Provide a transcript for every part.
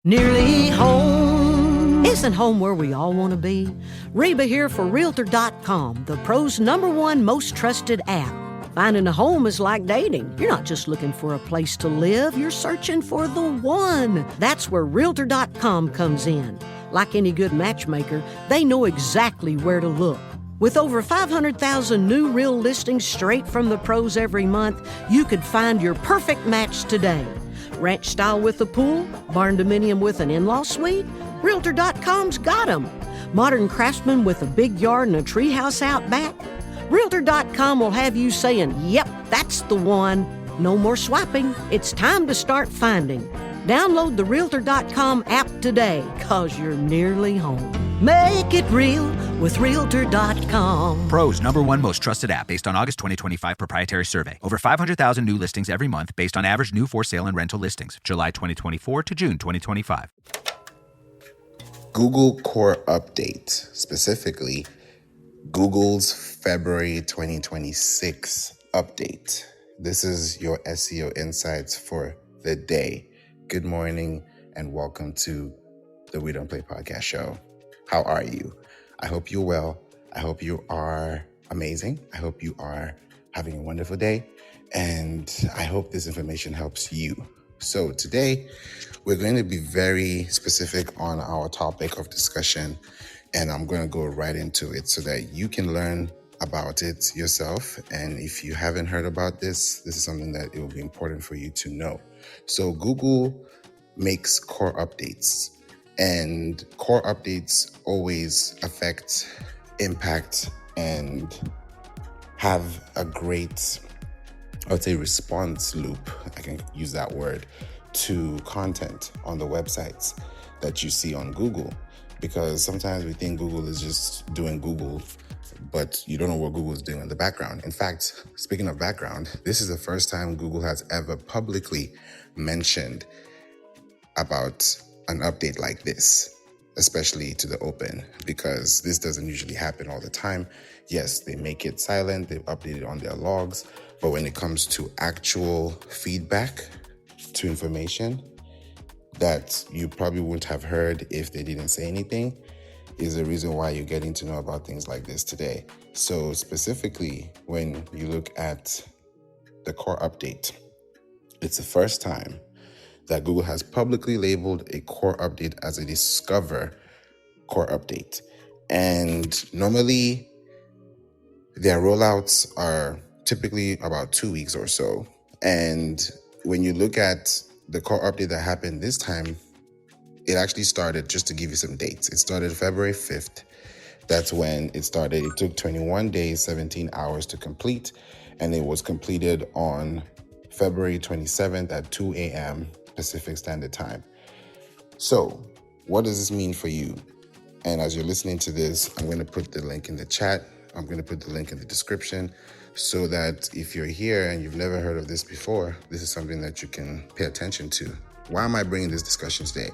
Nearly home. Isn't home where we all want to be? Reba here for Realtor.com, the pros' #1 most trusted app. Finding a home is like dating. You're not just looking for a place to live, you're searching for the one. That's where Realtor.com comes in. Like any good matchmaker, they know exactly where to look. With over 500,000 new real listings straight from the pros every month, you could find your perfect match today. Ranch style with a pool, barn dominium with an in-law suite? Realtor.com's got 'em. Modern craftsman with a big yard and a treehouse out back? Realtor.com will have you saying, yep, that's the one. No more swiping. It's time to start finding. Download the Realtor.com app today, 'cause you're nearly home. Make it real with Realtor.com. Pros #1 most trusted app based on August 2025 proprietary survey. Over 500,000 new listings every month based on average new for sale and rental listings. July 2024 to June 2025. Google Core Update, specifically Google's February 2026 update. This is your SEO insights for the day. Good morning and welcome to the We Don't Play podcast show. How are you? I hope you're well. I hope you are amazing. I hope you are having a wonderful day. And I hope this information helps you. So today, we're going to be very specific on our topic of discussion. And I'm going to go right into it so that you can learn about it yourself. And if you haven't heard about this is something that it will be important for you to know. So Google makes core updates. And core updates always affect, impact, and have a great, I would say, response loop, I can use that word, to content on the websites that you see on Google. Because sometimes we think Google is just doing Google, but you don't know what Google is doing in the background. In fact, speaking of background, this is the first time Google has ever publicly mentioned about an update like this, especially to the open, because this doesn't usually happen all the time. Yes, they make it silent, they update it on their logs, but when it comes to actual feedback to information that you probably wouldn't have heard if they didn't say anything, is the reason why you're getting to know about things like this today. So specifically, when you look at the core update, it's the first time that Google has publicly labeled a core update as a discover core update. And normally their rollouts are typically about 2 weeks or so. And when you look at the core update that happened this time, it actually started, just to give you some dates, it started February 5th. That's when it started. It took 21 days, 17 hours to complete, and it was completed on February 27th at 2 a.m. Pacific Standard Time. So what does this mean for you? And as you're listening to this, I'm going to put the link in the chat. I'm going to put the link in the description so that if you're here and you've never heard of this before, this is something that you can pay attention to. Why am I bringing this discussion today?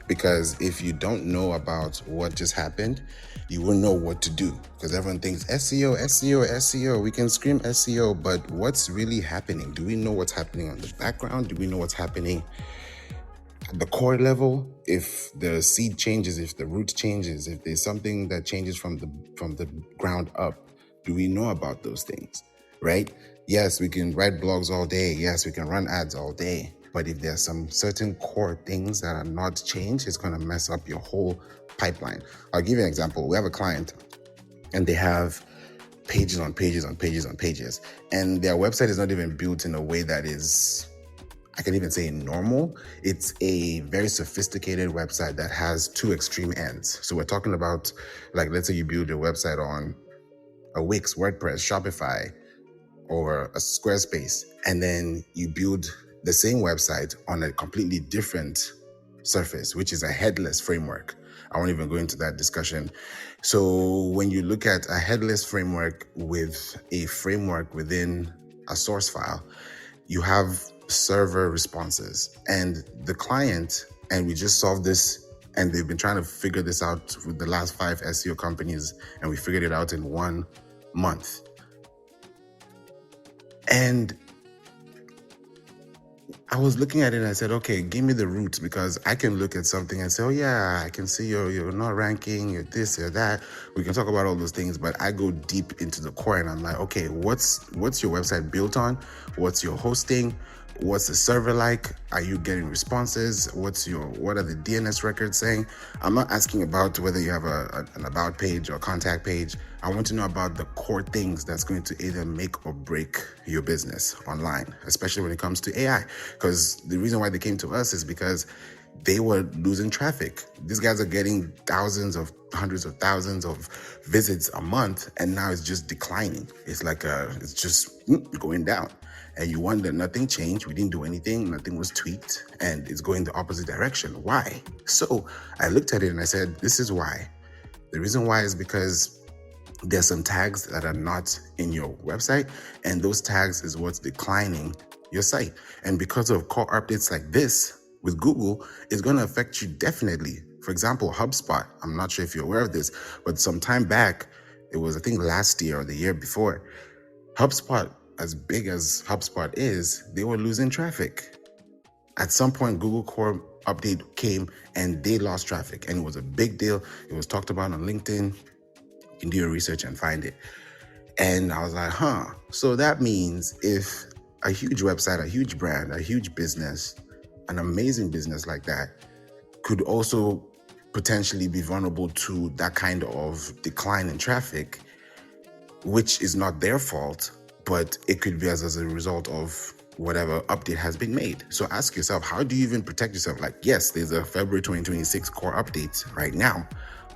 Because if you don't know about what just happened, you won't know what to do, because everyone thinks SEO, SEO, SEO. We can scream SEO, but what's really happening? Do we know what's happening on the background? Do we know what's happening at the core level? If the seed changes, if the root changes, if there's something that changes from the ground up, do we know about those things, right? Yes, we can write blogs all day. Yes, we can run ads all day. But if there's some certain core things that are not changed, it's going to mess up your whole pipeline. I'll give you an example. We have a client and they have pages on pages on pages on pages. And their website is not even built in a way that is, I can even say, normal. It's a very sophisticated website that has two extreme ends. So we're talking about, like, let's say you build your website on a Wix, WordPress, Shopify, or a Squarespace, and then you build the same website on a completely different surface, which is a headless framework. I won't even go into that discussion. So when you look at a headless framework with a framework within a source file, you have server responses. And the client, and we just solved this, and they've been trying to figure this out with the last 5 SEO companies, and we figured it out in 1 month. And I was looking at it and I said, okay, give me the roots, because I can look at something and say, oh yeah, I can see you're not ranking, you're this, you're that. We can talk about all those things, but I go deep into the core and I'm like, okay, what's your website built on? What's your hosting? What's the server like? Are you getting responses? What are the DNS records saying? I'm not asking about whether you have an about page or contact page. I want to know about the core things that's going to either make or break your business online, especially when it comes to AI. Because the reason why they came to us is because they were losing traffic. These guys are getting hundreds of thousands of visits a month, and now it's just declining. It's like it's just going down. And you wonder, nothing changed. We didn't do anything. Nothing was tweaked, and it's going the opposite direction. Why? So I looked at it and I said, this is why. The reason why is because there's some tags that are not in your website, and those tags is what's declining your site. And because of core updates like this with Google, it's going to affect you definitely. For example, HubSpot. I'm not sure if you're aware of this, but some time back, it was, I think, last year or the year before, HubSpot, as big as HubSpot is, they were losing traffic. At some point, Google Core update came and they lost traffic, and it was a big deal. It was talked about on LinkedIn. You can do your research and find it. And I was like, so that means if a huge website, a huge brand, a huge business, an amazing business like that could also potentially be vulnerable to that kind of decline in traffic, which is not their fault, but it could be as a result of whatever update has been made. So ask yourself, how do you even protect yourself? Like, yes, there's a February 2026 core update right now,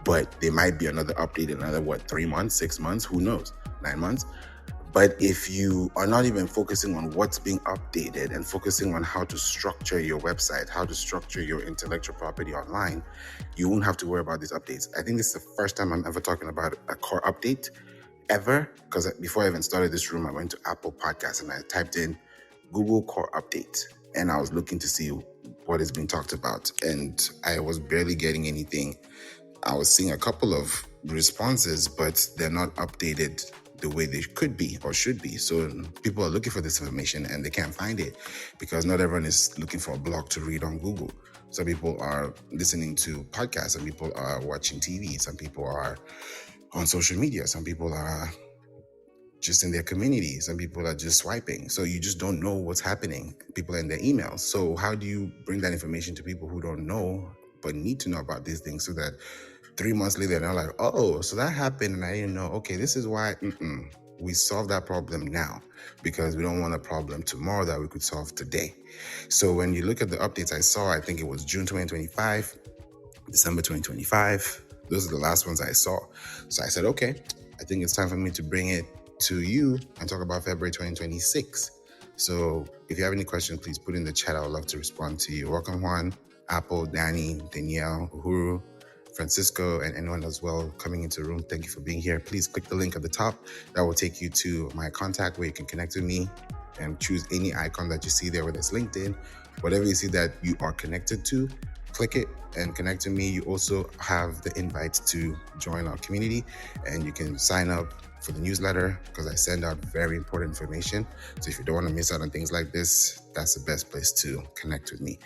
but there might be another update in another, 3 months, 6 months, who knows, 9 months. But if you are not even focusing on what's being updated and focusing on how to structure your website, how to structure your intellectual property online, you won't have to worry about these updates. I think this is the first time I'm ever talking about a core update ever, because before I even started this room, I went to Apple Podcasts and I typed in Google Core Update, and I was looking to see what is being talked about, and I was barely getting anything. I was seeing a couple of responses, but they're not updated the way they could be or should be. So people are looking for this information and they can't find it because not everyone is looking for a blog to read on Google. Some people are listening to podcasts, some people are watching TV, some people are on social media, some people are just in their community, some people are just swiping. So you just don't know what's happening. People are in their emails. So how do you bring that information to people who don't know but need to know about these things, so that 3 months later they're like, oh, so that happened and I didn't know. Okay, this is why we solve that problem now, because we don't want a problem tomorrow that we could solve today. So when you look at the updates I saw, I think it was June 2025, December 2025. Those are the last ones I saw. So I said, okay, I think it's time for me to bring it to you and talk about February 2026. So if you have any questions, please put in the chat. I would love to respond to you. Welcome, Juan, Apple, Danny, Danielle, Uhuru, Francisco, and anyone as well coming into the room. Thank you for being here. Please click the link at the top. That will take you to my contact where you can connect with me and choose any icon that you see there, whether it's LinkedIn, whatever you see that you are connected to, click it and connect to me. You also have the invite to join our community, and you can sign up for the newsletter because I send out very important information. So if you don't want to miss out on things like this, that's the best place to connect with me.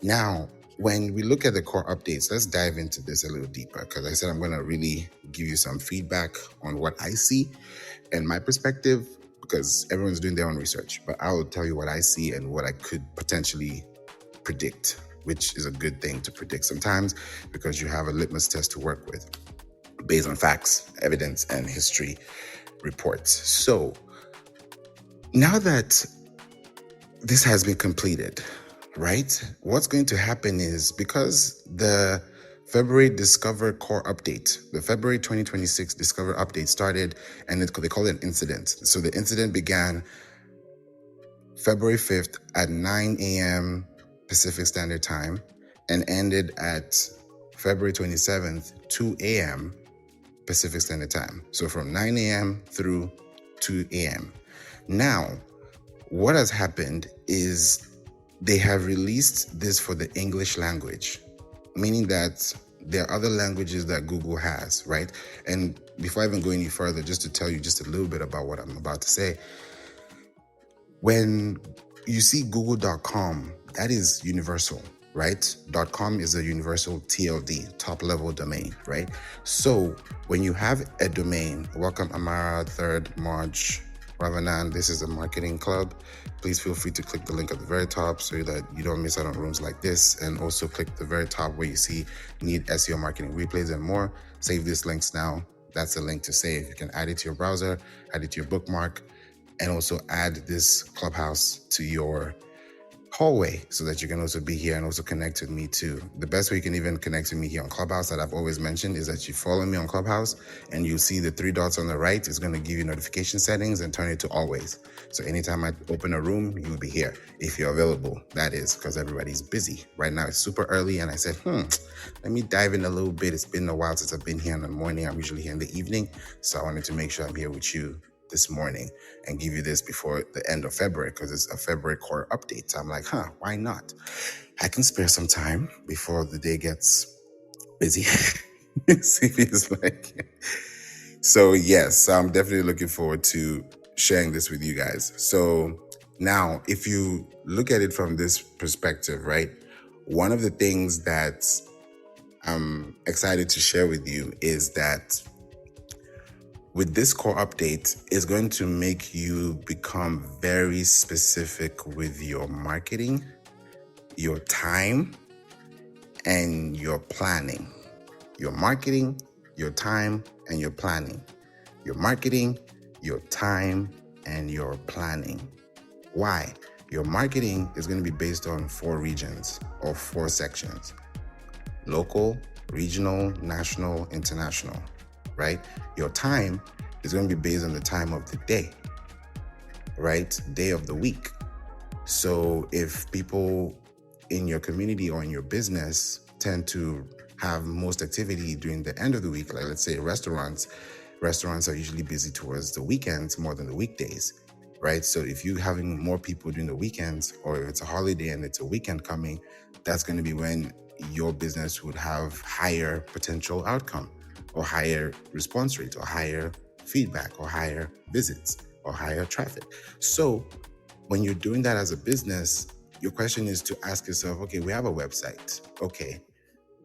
Now, when we look at the core updates, let's dive into this a little deeper, because I said I'm going to really give you some feedback on what I see and my perspective, because everyone's doing their own research. But I will tell you what I see and what I could potentially predict, which is a good thing to predict sometimes because you have a litmus test to work with based on facts, evidence, and history reports. So now that this has been completed, right? What's going to happen is, because the February Discover Core Update, the February 2026 Discover Update started, and they call it an incident. So the incident began February 5th at 9 a.m. Pacific Standard Time and ended at February 27th, 2 a.m. Pacific Standard Time. So from 9 a.m. through 2 a.m. Now, what has happened is they have released this for the English language, meaning that there are other languages that Google has, right? And before I even go any further, just to tell you just a little bit about what I'm about to say, when you see google.com, that is universal, right? .com is a universal TLD, top level domain, right? So when you have a domain, welcome Amara, 3rd March, Ravanan, this is a marketing club. Please feel free to click the link at the very top so that you don't miss out on rooms like this. And also click the very top where you see need SEO marketing replays and more. Save these links now. That's the link to save. You can add it to your browser, add it to your bookmark, and also add this clubhouse to your hallway so that you can also be here and also connect with me too. The best way you can even connect with me here on Clubhouse that I've always mentioned is that you follow me on Clubhouse and you see the 3 dots on the right. It's going to give you notification settings and turn it to always. So anytime I open a room, you'll be here if you're available. That is because everybody's busy. Right now it's super early and I said, let me dive in a little bit. It's been a while since I've been here in the morning. I'm usually here in the evening. So I wanted to make sure I'm here with you this morning and give you this before the end of February because it's a February core update. So I'm like, why not? I can spare some time before the day gets busy. It's like, so yes, I'm definitely looking forward to sharing this with you guys. So now, if you look at it from this perspective, right? One of the things that I'm excited to share with you is that with this core update, it's going to make you become very specific with your marketing, your time, and your planning. Your marketing, your time, and your planning. Your marketing, your time, and your planning. Why? Your marketing is going to be based on 4 regions or 4 sections. Local, regional, national, international. Right? Your time is going to be based on the time of the day, right? Day of the week. So if people in your community or in your business tend to have most activity during the end of the week, like let's say restaurants are usually busy towards the weekends more than the weekdays, right? So if you're having more people during the weekends, or if it's a holiday and it's a weekend coming, that's going to be when your business would have higher potential outcome, or higher response rate, or higher feedback, or higher visits, or higher traffic. So when you're doing that as a business, your question is to ask yourself, okay, we have a website. Okay,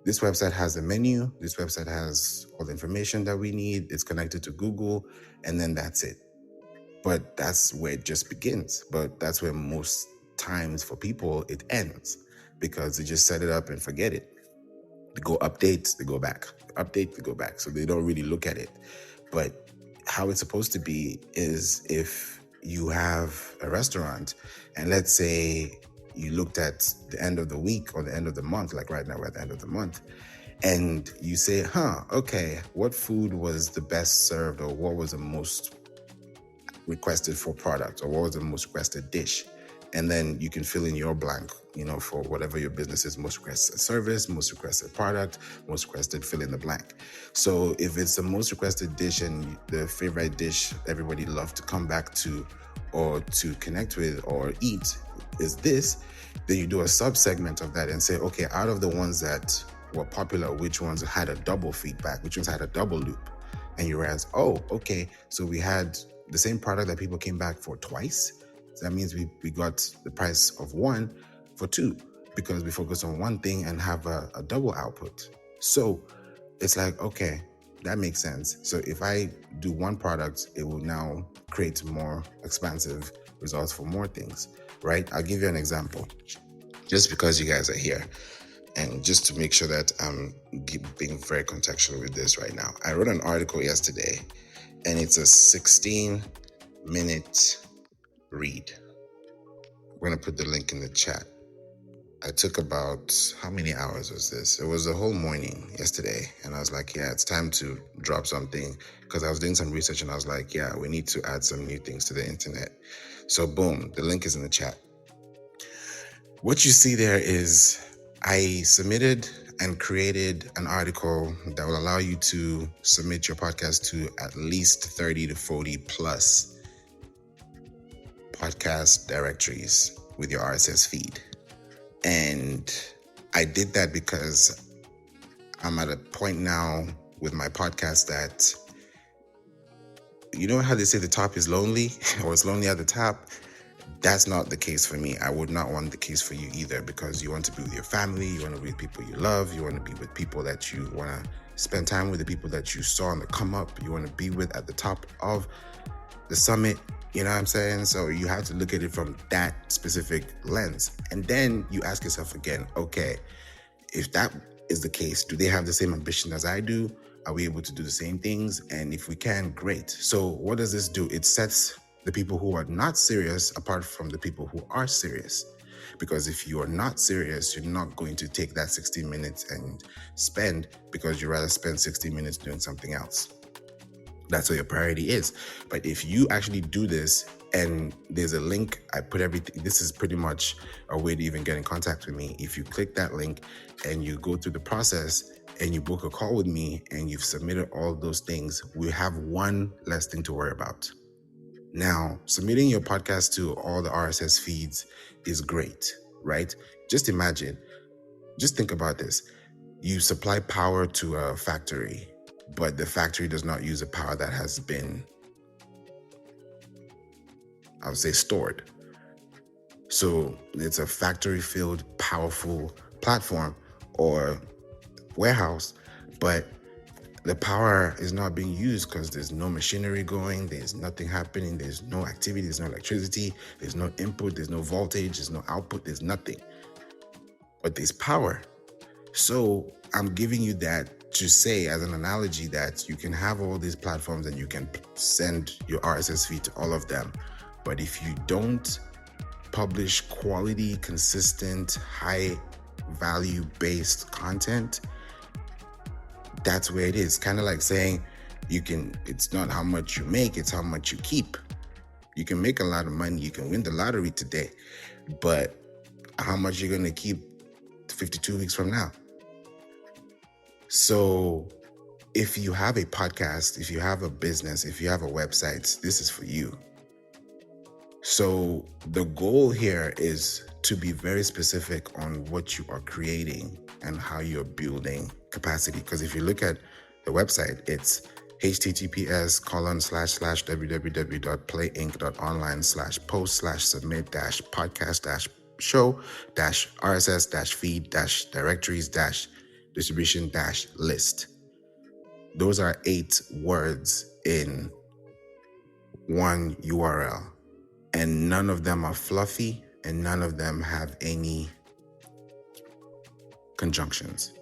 this website has a menu. This website has all the information that we need. It's connected to Google, and then that's it. But that's where it just begins. But that's where most times for people it ends, because they just set it up and forget it. They go update, they go back. Update, they go back. So they don't really look at it. But how it's supposed to be is if you have a restaurant and let's say you looked at the end of the week or the end of the month, like right now we're at the end of the month, and you say, okay, what food was the best served, or what was the most requested for product, or what was the most requested dish? And then you can fill in your blank, for whatever your business is, most requested service, most requested product, most requested fill in the blank. So if it's the most requested dish and the favorite dish everybody loves to come back to or to connect with or eat is this, then you do a sub-segment of that and say, okay, out of the ones that were popular, which ones had a double feedback, which ones had a double loop? And you realize, okay, so we had the same product that people came back for twice. So that means we got the price of 1 for 2 because we focus on one thing and have a double output. So it's like, okay, that makes sense. So if I do one product, it will now create more expansive results for more things, right? I'll give you an example, just because you guys are here. And just to make sure that I'm being very contextual with this right now. I wrote an article yesterday, and it's a 16-minute read. I'm going to put the link in the chat. I took about, how many hours was this? It was a whole morning yesterday. And I was like, yeah, it's time to drop something, because I was doing some research and I was like, yeah, we need to add some new things to the internet. So boom, the link is in the chat. What you see there is I submitted and created an article that will allow you to submit your podcast to at least 30 to 40 plus podcast directories with your RSS feed. And I did that because I'm at a point now with my podcast that, you know how they say the top is lonely, or it's lonely at the top? That's not the case for me. I would not want the case for you either, because you want to be with your family, you want to be with people you love, you want to be with people that you want to spend time with, the people that you saw on the come up, you want to be with at the top of the summit. You know what I'm saying? So you have to look at it from that specific lens. And then you ask yourself again, okay, if that is the case, do they have the same ambition as I do? Are we able to do the same things? And if we can, great. So what does this do? It sets the people who are not serious apart from the people who are serious. Because if you are not serious, you're not going to take that 60 minutes and spend, because you'd rather spend 60 minutes doing something else. That's what your priority is. But if you actually do this, and there's a link, I put everything, this is pretty much a way to even get in contact with me. If you click that link and you go through the process and you book a call with me and you've submitted all those things, we have one less thing to worry about. Now, submitting your podcast to all the RSS feeds is great, right? Just imagine, just think about this. You supply power to a factory, but the factory does not use the power that has been, I would say, stored. So it's a factory-filled, powerful platform or warehouse, but the power is not being used because there's no machinery going, there's nothing happening, there's no activity, there's no electricity, there's no input, there's no voltage, there's no output, there's nothing. But there's power. So I'm giving you that to say as an analogy that you can have all these platforms and you can send your RSS feed to all of them. But if you don't publish quality, consistent, high value based content, that's where it is. Kind of like saying it's not how much you make, it's how much you keep. You can make a lot of money, you can win the lottery today, but how much you're going to keep 52 weeks from now? So if you have a podcast, if you have a business, if you have a website, this is for you. So the goal here is to be very specific on what you are creating and how you're building capacity. Because if you look at the website, it's https://www.playinc.online/post/submit-podcast-show-feed-directories-distribution-list. Those are 8 words in one URL. And none of them are fluffy, and none of them have any conjunctions.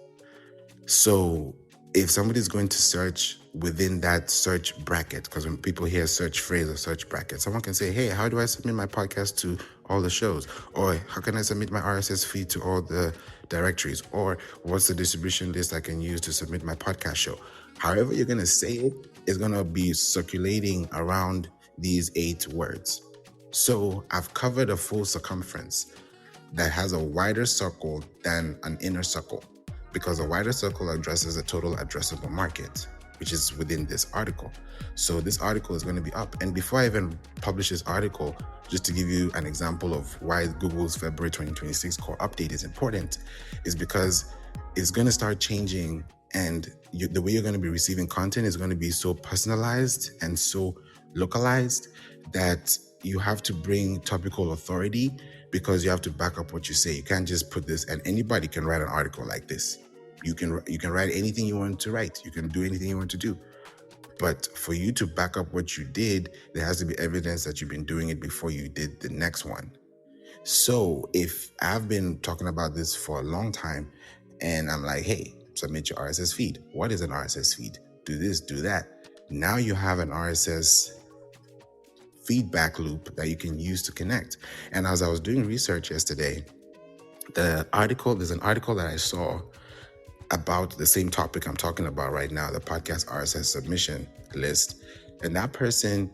So if somebody's going to search within that search bracket, because when people hear search phrase or search bracket, someone can say, hey, how do I submit my podcast to all the shows? Or how can I submit my RSS feed to all the directories? Or what's the distribution list I can use to submit my podcast show? However you're going to say it is going to be circulating around these 8 words. So I've covered a full circumference that has a wider circle than an inner circle, because a wider circle addresses the total addressable market, which is within this article. So this article is going to be up. And before I even publish this article, just to give you an example of why Google's February 2026 core update is important, is because it's going to start changing, and the way you're going to be receiving content is going to be so personalized and so localized that you have to bring topical authority, because you have to back up what you say. You can't just put this, and anybody can write an article like this. You can write anything you want to write. You can do anything you want to do. But for you to back up what you did, there has to be evidence that you've been doing it before you did the next one. So if I've been talking about this for a long time and I'm like, hey, submit your RSS feed. What is an RSS feed? Do this, do that. Now you have an RSS feedback loop that you can use to connect. And as I was doing research yesterday, there's an article that I saw about the same topic I'm talking about right now, the podcast RSS submission list. And that person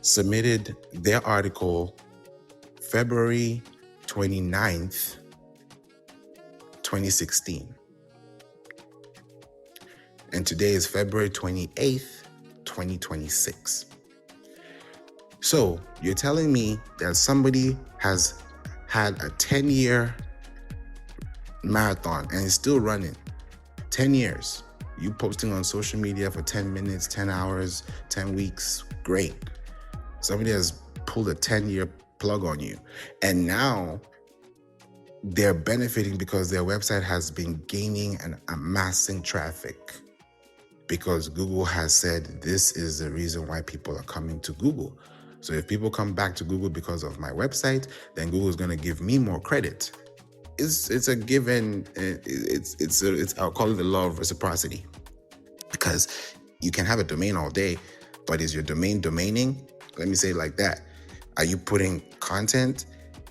submitted their article February 29th, 2016. And today is February 28th, 2026. So you're telling me that somebody has had a 10-year marathon and is still running. 10 years. You posting on social media for 10 minutes, 10 hours, 10 weeks. Great. Somebody has pulled a 10-year plug on you. And now they're benefiting because their website has been gaining and amassing traffic, because Google has said this is the reason why people are coming to Google. So if people come back to Google because of my website, then Google is going to give me more credit. It's a given. It's I'll call it the law of reciprocity, because you can have a domain all day, but is your domain domaining? Let me say it like that. Are you putting content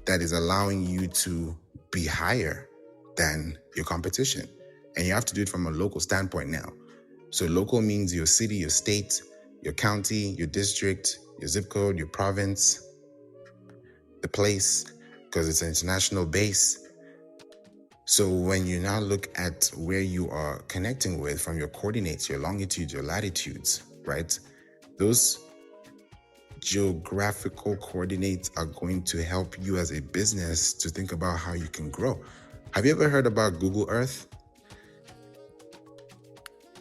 that is allowing you to be higher than your competition? And you have to do it from a local standpoint now. So local means your city, your state, your county, your district, your zip code, your province, the place, because it's an international base. So when you now look at where you are connecting with from your coordinates, your longitudes, your latitudes, right? Those geographical coordinates are going to help you as a business to think about how you can grow. Have you ever heard about Google Earth?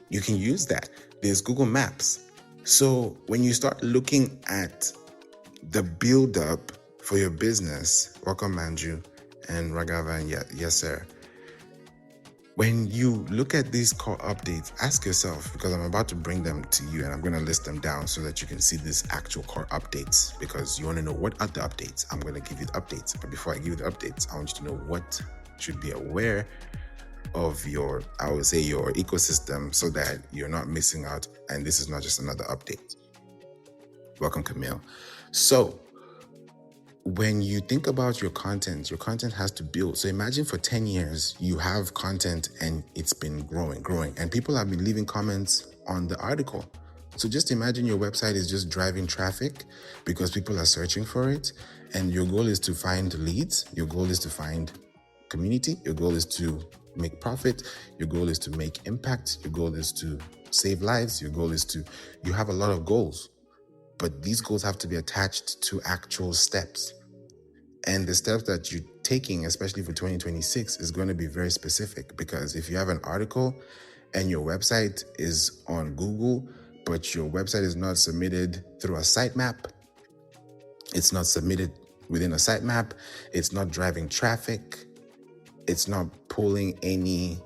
You can use that. There's Google Maps. So when you start looking at the build-up for your business, welcome Manju and Raghava, and yes sir. When you look at these core updates, ask yourself, because I'm about to bring them to you and I'm going to list them down so that you can see these actual core updates, because you want to know what are the updates. I'm going to give you the updates. But before I give you the updates, I want you to know what should be aware of your, I would say, your ecosystem, so that you're not missing out. And this is not just another update. Welcome, Camille. So when you think about your content has to build. So imagine for 10 years, you have content and it's been growing, and people have been leaving comments on the article. So just imagine your website is just driving traffic because people are searching for it. And your goal is to find leads. Your goal is to find community. Your goal is to make profit. Your goal is to make impact. Your goal is to save lives. Your goal is to, you have a lot of goals. But these goals have to be attached to actual steps. And the steps that you're taking, especially for 2026, is going to be very specific. Because if you have an article and your website is on Google, but your website is not submitted through a sitemap, it's not submitted within a sitemap, it's not driving traffic, it's not pulling any,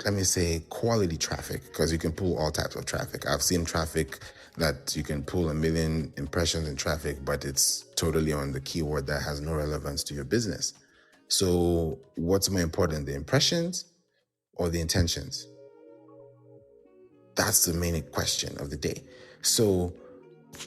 let me say, quality traffic, because you can pull all types of traffic. I've seen traffic that you can pull 1 million impressions in traffic, but it's totally on the keyword that has no relevance to your business. So what's more important, the impressions or the intentions? That's the main question of the day. So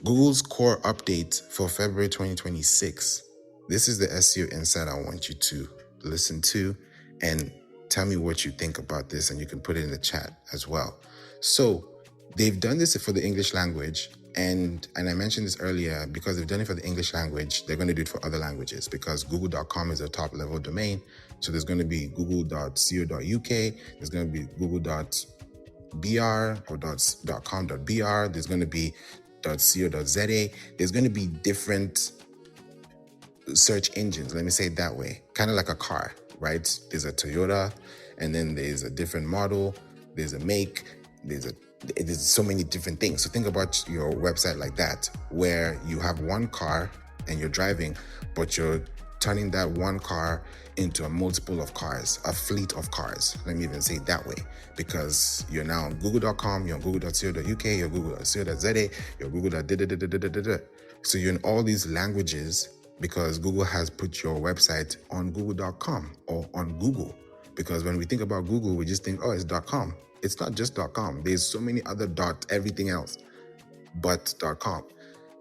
Google's core update for February 2026. This is the SEO insight I want you to listen to, and tell me what you think about this, and you can put it in the chat as well. So they've done this for the English language, and I mentioned this earlier, because they've done it for the English language, they're going to do it for other languages, because google.com is a top level domain. So there's going to be google.co.uk, there's going to be google.br or .com.br, there's going to be .co.za, there's going to be different search engines, let me say it that way, kind of like a car, right? There's a Toyota, and then there's a different model, there's a make, there's so many different things. So think about your website like that, where you have one car and you're driving, but you're turning that one car into a multiple of cars, a fleet of cars. Let me even say it that way, because you're now on google.com, you're on google.co.uk, you're google.co.za, you're google.da. So you're in all these languages because Google has put your website on google.com or on Google. Because when we think about Google, we just think, oh, it's .com. It's not just .com. There's so many other everything else but .com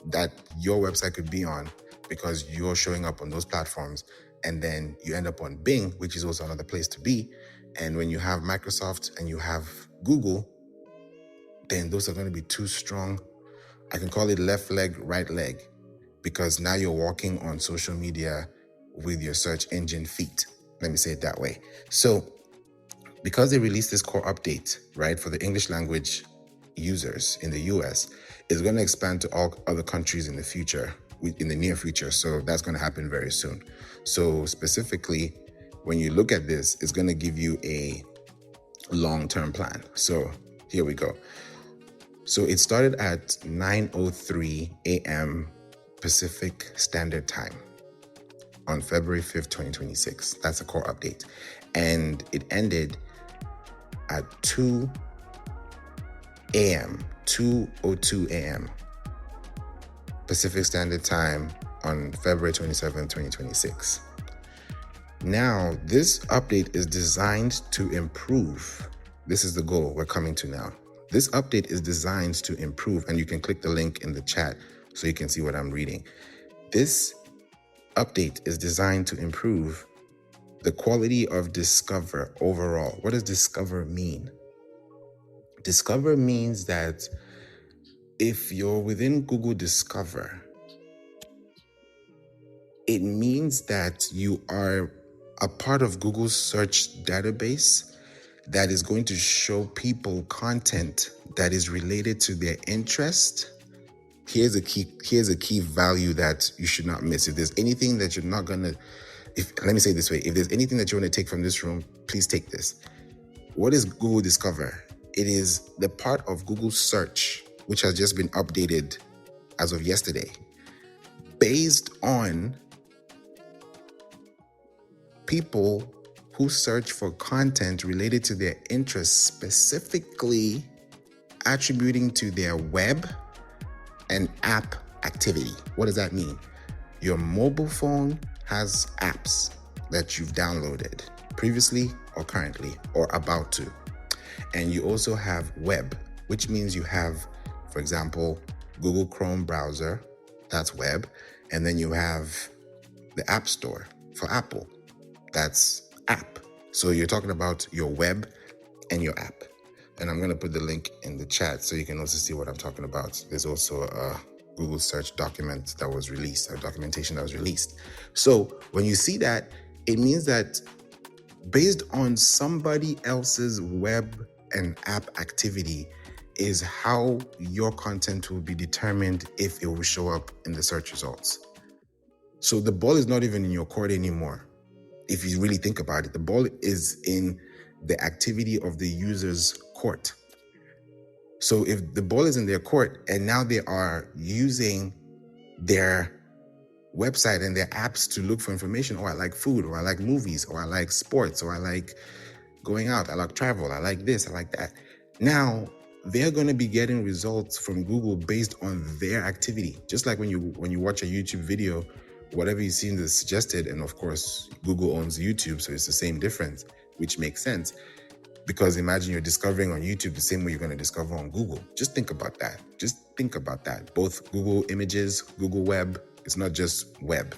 that your website could be on, because you're showing up on those platforms. And then you end up on Bing, which is also another place to be. And when you have Microsoft and you have Google, then those are going to be two strong, I can call it left leg, right leg, because now you're walking on social media with your search engine feet. Let me say it that way. So because they released this core update, right, for the English language users in the US, it's going to expand to all other countries in the future, in the near future. So that's going to happen very soon. So specifically, when you look at this, it's going to give you a long-term plan. So here we go. So it started at 9:03 a.m. Pacific Standard Time on February 5th, 2026. That's a core update. And it ended at 2 a.m., 2:02 a.m. Pacific Standard Time on February 27th, 2026. Now, this update is designed to improve. This is the goal we're coming to now. This update is designed to improve, and you can click the link in the chat so you can see what I'm reading. This update is designed to improve the quality of Discover overall. What does Discover mean? Discover means that if you're within Google Discover, it means that you are a part of Google's search database that is going to show people content that is related to their interest. Here's a key value that you should not miss. If there's anything that you're not gonna, let me say it this way, if there's anything that you want to take from this room, please take this. What is Google Discover? It is the part of Google search, which has just been updated as of yesterday, based on people who search for content related to their interests, specifically attributing to their web and app activity. What does that mean? Your mobile phone has apps that you've downloaded previously or currently or about to. And you also have web, which means you have, for example, Google Chrome browser, that's web. And then you have the App Store for Apple, that's app. So you're talking about your web and your app. And I'm going to put the link in the chat so you can also see what I'm talking about. There's also a Google search document that was released, a documentation that was released. So when you see that, it means that based on somebody else's web and app activity is how your content will be determined if it will show up in the search results. So the ball is not even in your court anymore. If you really think about it, the ball is in the activity of the user's court. So if the ball is in their court and now they are using their website and their apps to look for information, I like food, or I like movies, or I like sports, or I like going out, I like travel, I like this, I like that. Now they're going to be getting results from Google based on their activity. Just like when you watch a YouTube video, whatever you see is suggested, and of course Google owns YouTube, so it's the same difference, which makes sense. Because imagine you're discovering on YouTube the same way you're going to discover on Google. Just think about that. Both Google Images, Google Web, it's not just web.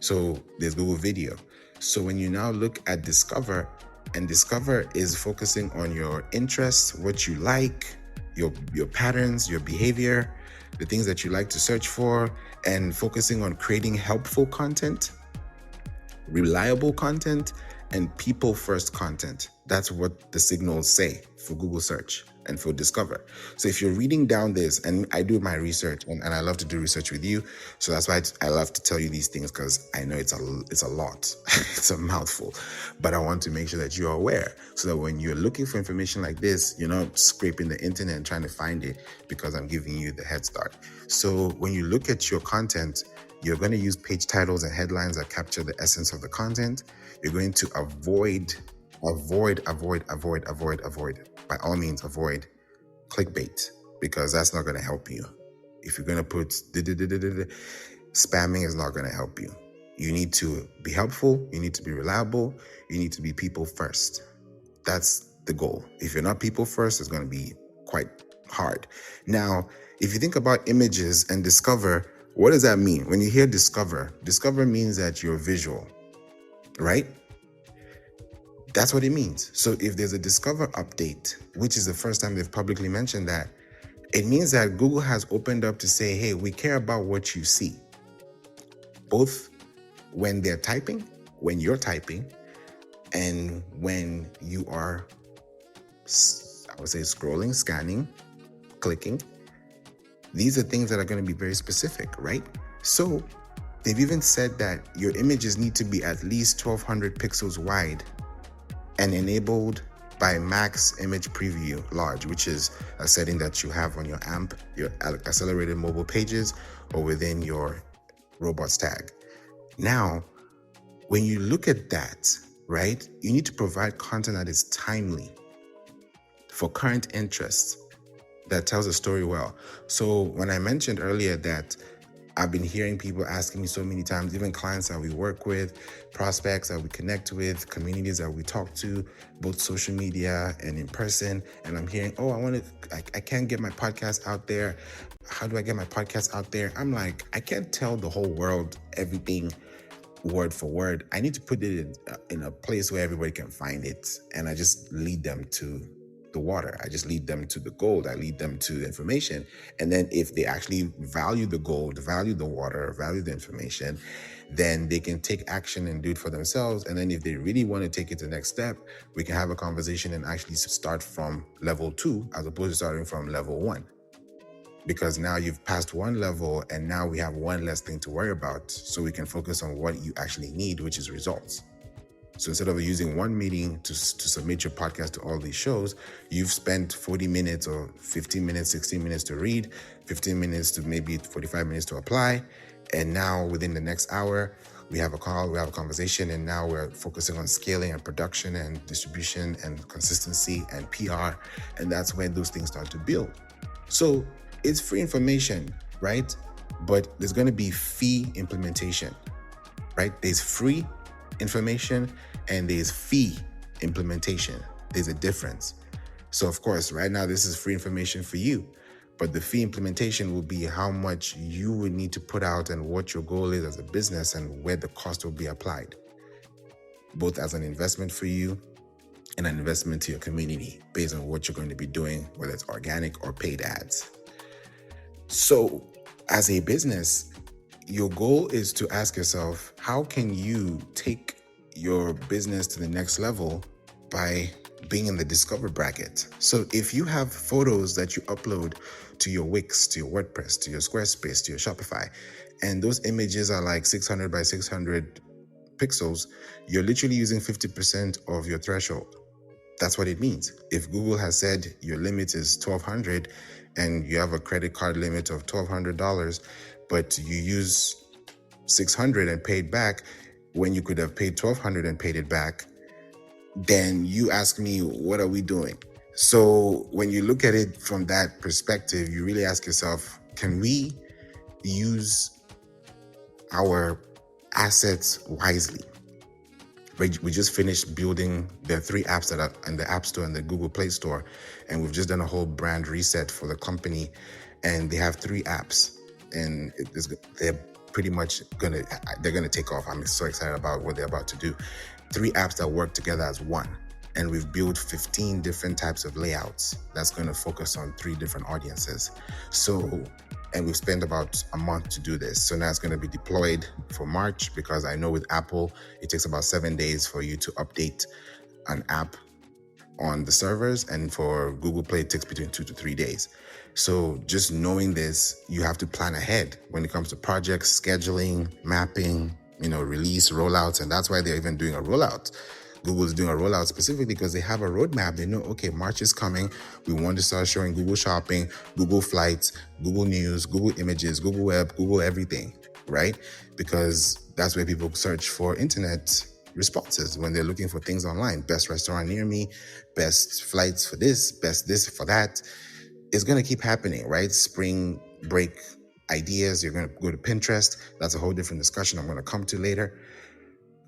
So there's Google Video. So when you now look at Discover, and Discover is focusing on your interests, what you like, your patterns, your behavior, the things that you like to search for, and focusing on creating helpful content, reliable content, and people-first content. That's what the signals say for Google search and for Discover. So if you're reading down this, and I do my research, and I love to do research with you, so that's why I love to tell you these things, because I know it's a lot. It's a mouthful, but I want to make sure that you're aware, so that when you're looking for information like this, you're not scraping the internet and trying to find it, because I'm giving you the head start. So when you look at your content, you're going to use page titles and headlines that capture the essence of the content. You're going to avoid, by all means, avoid clickbait, because that's not going to help you. If you're going to put spamming is not going to help you. You need to be helpful. You need to be reliable. You need to be people first. That's the goal. If you're not people first, it's going to be quite hard. Now, if you think about images and Discover, what does that mean? When you hear Discover means that you're visual, right? That's what it means. So if there's a Discover update, which is the first time they've publicly mentioned that, it means that Google has opened up to say, hey, we care about what you see, both when they're typing, when you're typing, and when you are, I would say, scrolling, scanning, clicking. These are things that are going to be very specific, right? So they've even said that your images need to be at least 1200 pixels wide and enabled by max image preview large, which is a setting that you have on your AMP, your accelerated mobile pages, or within your robots tag. Now, when you look at that, right, you need to provide content that is timely for current interests that tells a story well. So when I mentioned earlier that I've been hearing people asking me so many times, even clients that we work with, prospects that we connect with, communities that we talk to, both social media and in person. And I'm hearing, I can't get my podcast out there. How do I get my podcast out there? I'm like, I can't tell the whole world everything word for word. I need to put it in a place where everybody can find it. And I just lead them to the water. I just lead them to the gold. I lead them to the information. And then if they actually value the gold, value the water, value the information, then they can take action and do it for themselves. And then if they really want to take it to the next step, we can have a conversation and actually start from level 2 as opposed to starting from level 1. Because now you've passed one level and now we have one less thing to worry about. So we can focus on what you actually need, which is results. So instead of using one meeting to submit your podcast to all these shows, you've spent 40 minutes or 15 minutes, 16 minutes to read, 15 minutes to maybe 45 minutes to apply. And now within the next hour, we have a call, we have a conversation, and now we're focusing on scaling and production and distribution and consistency and PR. And that's when those things start to build. So it's free information, right? But there's going to be fee implementation, right? There's free information and there's fee implementation. There's a difference. So of course, right now, this is free information for you, but the fee implementation will be how much you would need to put out and what your goal is as a business and where the cost will be applied, both as an investment for you and an investment to your community based on what you're going to be doing, whether it's organic or paid ads. So as a business, your goal is to ask yourself, how can you take your business to the next level by being in the discover bracket? So if you have photos that you upload to your Wix, to your WordPress, to your Squarespace, to your Shopify, and those images are like 600 by 600 pixels, you're literally using 50% of your threshold. That's what it means. If Google has said your limit is $1,200 and you have a credit card limit of $1,200, but you use $600 and paid back when you could have paid $1,200 and paid it back, then you ask me, what are we doing? So when you look at it from that perspective, you really ask yourself, can we use our assets wisely? We just finished building the 3 apps that are in the App Store and the Google Play Store, and we've just done a whole brand reset for the company, and they have 3 apps, and they're pretty much gonna take off. I'm so excited about what they're about to do. 3 apps that work together as one, and we've built 15 different types of layouts that's going to focus on 3 different audiences. And we've spent about a month to do this. So now it's going to be deployed for March, because I know with Apple, it takes about 7 days for you to update an app on the servers. And for Google Play, it takes between 2 to 3 days. So just knowing this, you have to plan ahead when it comes to projects, scheduling, mapping, release, rollouts. And that's why they're even doing a rollout. Google is doing a rollout specifically because they have a roadmap. They know, okay, March is coming. We want to start showing Google Shopping, Google Flights, Google News, Google Images, Google Web, Google everything, right? Because that's where people search for internet responses when they're looking for things online. Best restaurant near me, best flights for this, best this for that. It's going to keep happening, right? Spring break ideas. You're going to go to Pinterest. That's a whole different discussion I'm going to come to later.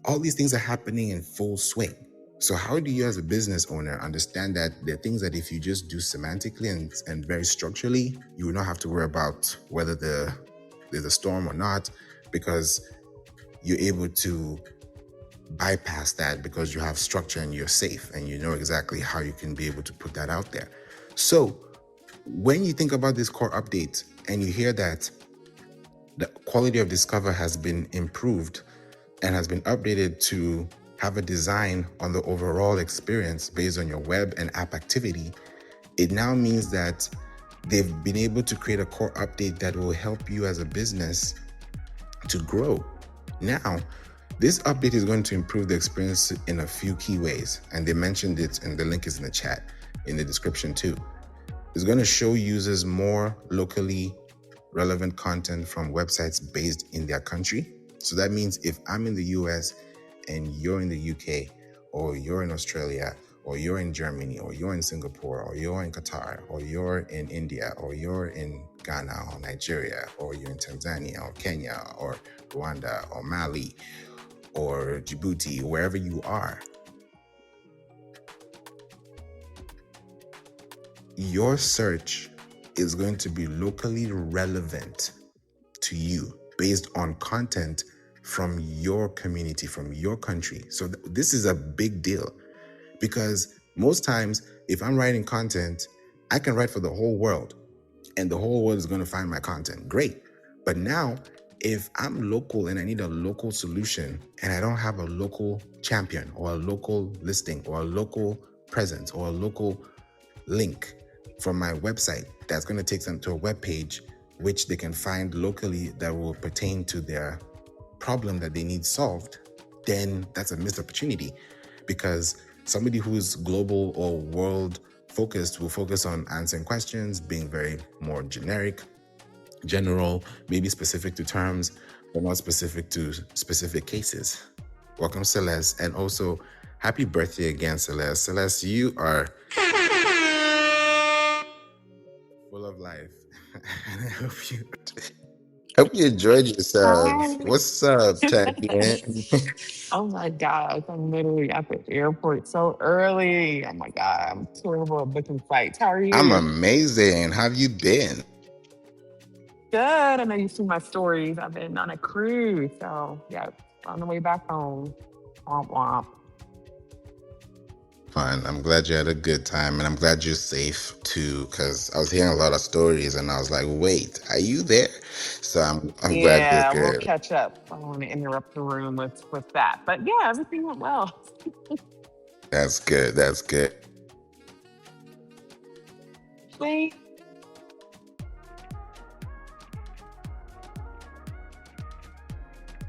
All these things are happening in full swing. So how do you as a business owner understand that there are things that if you just do semantically and very structurally, you will not have to worry about whether there's a storm or not, because you're able to bypass that because you have structure and you're safe and you know exactly how you can be able to put that out there. So when you think about this core update and you hear that the quality of Discover has been improved and has been updated to have a design on the overall experience based on your web and app activity, it now means that they've been able to create a core update that will help you as a business to grow. Now, This update is going to improve the experience in a few key ways, and they mentioned it, and the link is in the chat, in the description too. It's going to show users more locally relevant content from websites based in their country. So that means if I'm in the US and you're in the UK, or you're in Australia, or you're in Germany, or you're in Singapore, or you're in Qatar, or you're in India, or you're in Ghana, or Nigeria, or you're in Tanzania, or Kenya, or Rwanda, or Mali, or Djibouti, wherever you are, your search is going to be locally relevant to you based on content from your community, from your country. So this is a big deal, because most times if I'm writing content, I can write for the whole world and the whole world is going to find my content. Great. But now if I'm local and I need a local solution and I don't have a local champion or a local listing or a local presence or a local link from my website that's going to take them to a web page which they can find locally that will pertain to their problem that they need solved, then that's a missed opportunity, because somebody who's global or world focused will focus on answering questions, being very more general, maybe specific to terms, but not specific to specific cases. Welcome, Celeste, and also happy birthday again, Celeste. Celeste, you are full of life. And I hope you enjoyed yourself. Hi. What's up, champion? Oh my gosh, I'm literally at the airport so early. Oh my God, I'm terrible at booking flights. How are I'm you? amazing. How have you been? Good. I know you've seen my stories. I've been on a cruise. So, yeah, on the way back home. Womp womp. Fun. I'm glad you had a good time, and I'm glad you're safe too, because I was hearing a lot of stories and I was like, wait, are you there? So I'm glad you're Yeah, we'll good. catch up. I don't want to interrupt the room with that. But yeah, everything went well. That's good. That's good. Wait.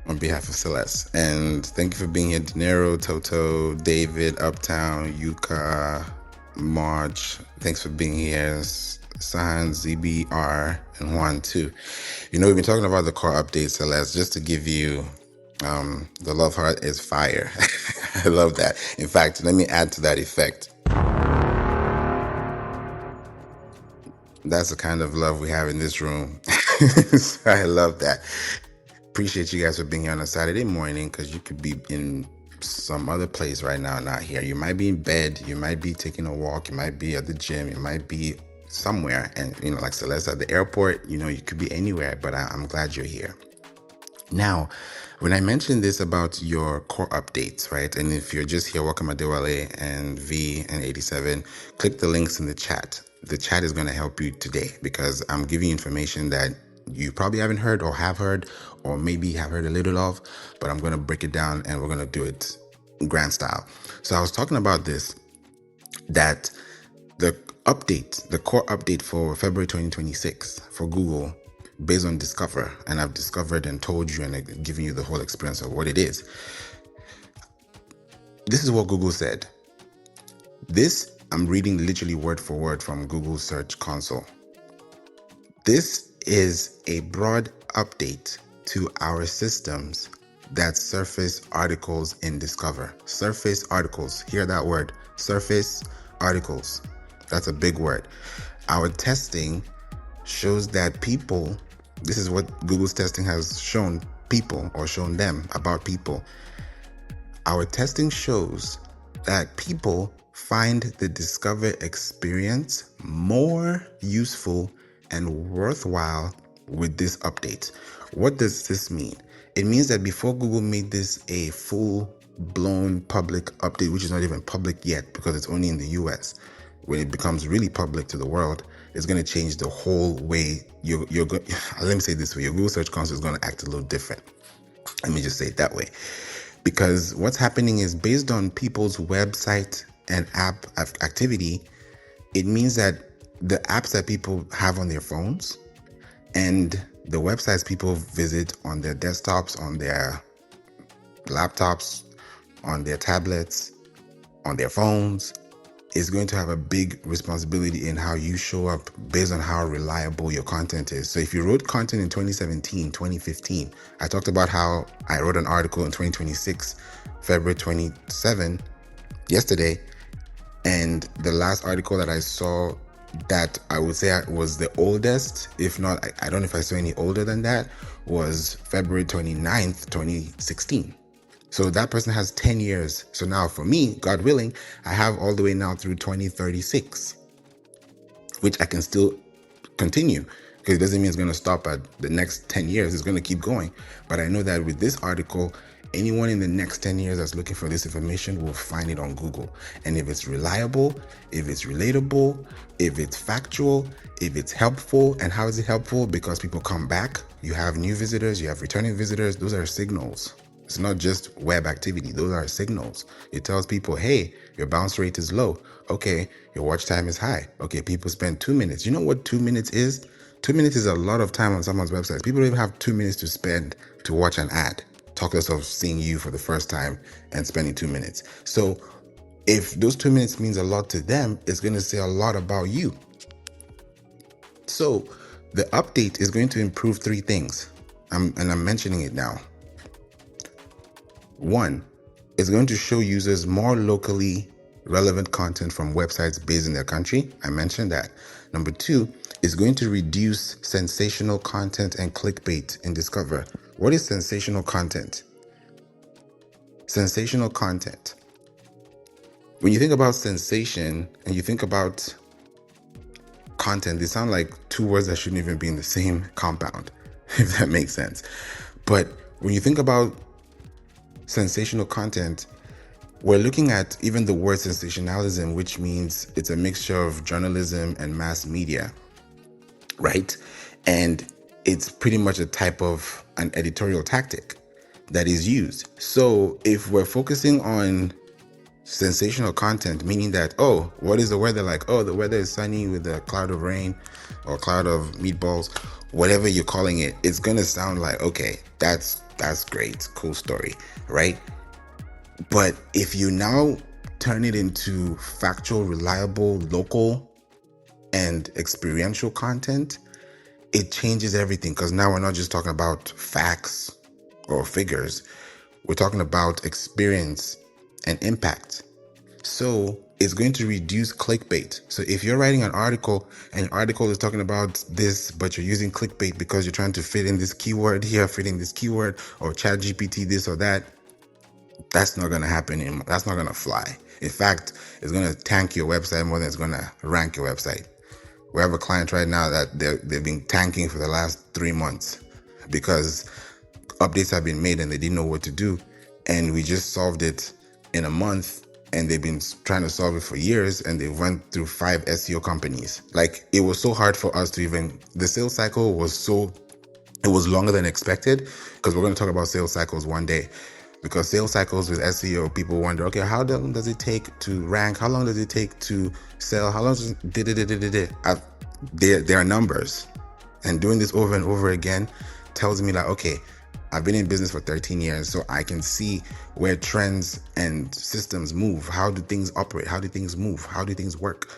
On behalf of Celeste. And thank you for being here, Dinero, Toto, David, Uptown, Yuka, March. Thanks for being here. Sahan, ZBR, and Juan too. You know, we've been talking about the core updates, Celeste, just to give you the love heart is fire. I love that. In fact, let me add to that effect. That's the kind of love we have in this room. I love that. Appreciate you guys for being here on a Saturday morning, because you could be in some other place right now, not here. You might be in bed, you might be taking a walk, you might be at the gym, you might be somewhere, and you know, like Celeste at the airport, you know, you could be anywhere, but I'm glad you're here. Now, when I mentioned this about your core updates, right? And if you're just here, welcome Adewale and V and 87, click the links in the chat. The chat is going to help you today, because I'm giving you information that you probably haven't heard or have heard, or maybe have heard a little of, but I'm going to break it down and we're going to do it grand style. So I was talking about this, that the update, the core update for February 2026 for Google, based on Discover, and I've discovered and told you and I've given you the whole experience of what it is. This is what Google said. This, I'm reading literally word for word from Google Search Console. This is a broad update to our systems that surface articles in Discover. Surface articles, hear that word, surface articles. That's a big word. Our testing shows that people, this is what Google's testing has shown people, or shown them about people. Our testing shows that people find the Discover experience more useful and worthwhile with this update. What does this mean? It means that before Google made this a full-blown public update, which is not even public yet because it's only in the US, when it becomes really public to the world, it's going to change the whole way you're going. Let me say this way: your Google Search Console is going to act a little different. Let me just say it that way, because what's happening is based on people's website and app activity. It means that the apps that people have on their phones and the websites people visit on their desktops, on their laptops, on their tablets, on their phones, is going to have a big responsibility in how you show up based on how reliable your content is. So if you wrote content in 2017, 2015, I talked about how I wrote an article in 2026, February 27, yesterday, and the last article that I saw that I would say was the oldest, if not, I don't know if I saw any older than that, was February 29th, 2016. So that person has 10 years. So now for me, God willing, I have all the way now through 2036, which I can still continue, because it doesn't mean it's going to stop at the next 10 years. It's going to keep going. But I know that with this article, anyone in the next 10 years that's looking for this information will find it on Google. And if it's reliable, if it's relatable, if it's factual, if it's helpful. And how is it helpful? Because people come back, you have new visitors, you have returning visitors. Those are signals. It's not just web activity. Those are signals. It tells people, hey, your bounce rate is low. Okay, your watch time is high. Okay, people spend 2 minutes. You know what 2 minutes is? 2 minutes is a lot of time on someone's website. People don't even have 2 minutes to spend to watch an ad. Talk less of seeing you for the first time and spending 2 minutes. So if those 2 minutes means a lot to them, it's going to say a lot about you. So the update is going to improve 3 things. I'm mentioning it now. 1, it's going to show users more locally relevant content from websites based in their country. I mentioned that. Number 2, it's going to reduce sensational content and clickbait in Discover. What is sensational content? Sensational content. When you think about sensation and you think about content, they sound like 2 words that shouldn't even be in the same compound, if that makes sense. But when you think about sensational content, we're looking at even the word sensationalism, which means it's a mixture of journalism and mass media, right? And it's pretty much a type of an editorial tactic that is used. So if we're focusing on sensational content, meaning that, oh, what is the weather like? Oh, the weather is sunny with a cloud of rain or cloud of meatballs, whatever you're calling it, it's going to sound like, okay, that's great, cool story, right? But if you now turn it into factual, reliable, local, and experiential content, it changes everything, because now we're not just talking about facts or figures. We're talking about experience and impact. So it's going to reduce clickbait. So if you're writing an article and your article is talking about this, but you're using clickbait because you're trying to fit in this keyword here, fit in this keyword, or chat GPT this or that, that's not going to happen. That's not going to fly. In fact, it's going to tank your website more than it's going to rank your website. We have a client right now that they've been tanking for the last 3 months because updates have been made and they didn't know what to do. And we just solved it in a month, and they've been trying to solve it for years, and they went through 5 SEO companies. Like, it was so hard for us to the sales cycle was it was longer than expected, because we're going to talk about sales cycles one day. Because sales cycles with SEO, people wonder, okay, how long does it take to rank? How long does it take to sell? How long does it... There are numbers. And doing this over and over again tells me like, okay, I've been in business for 13 years, so I can see where trends and systems move. How do things operate? How do things move? How do things work?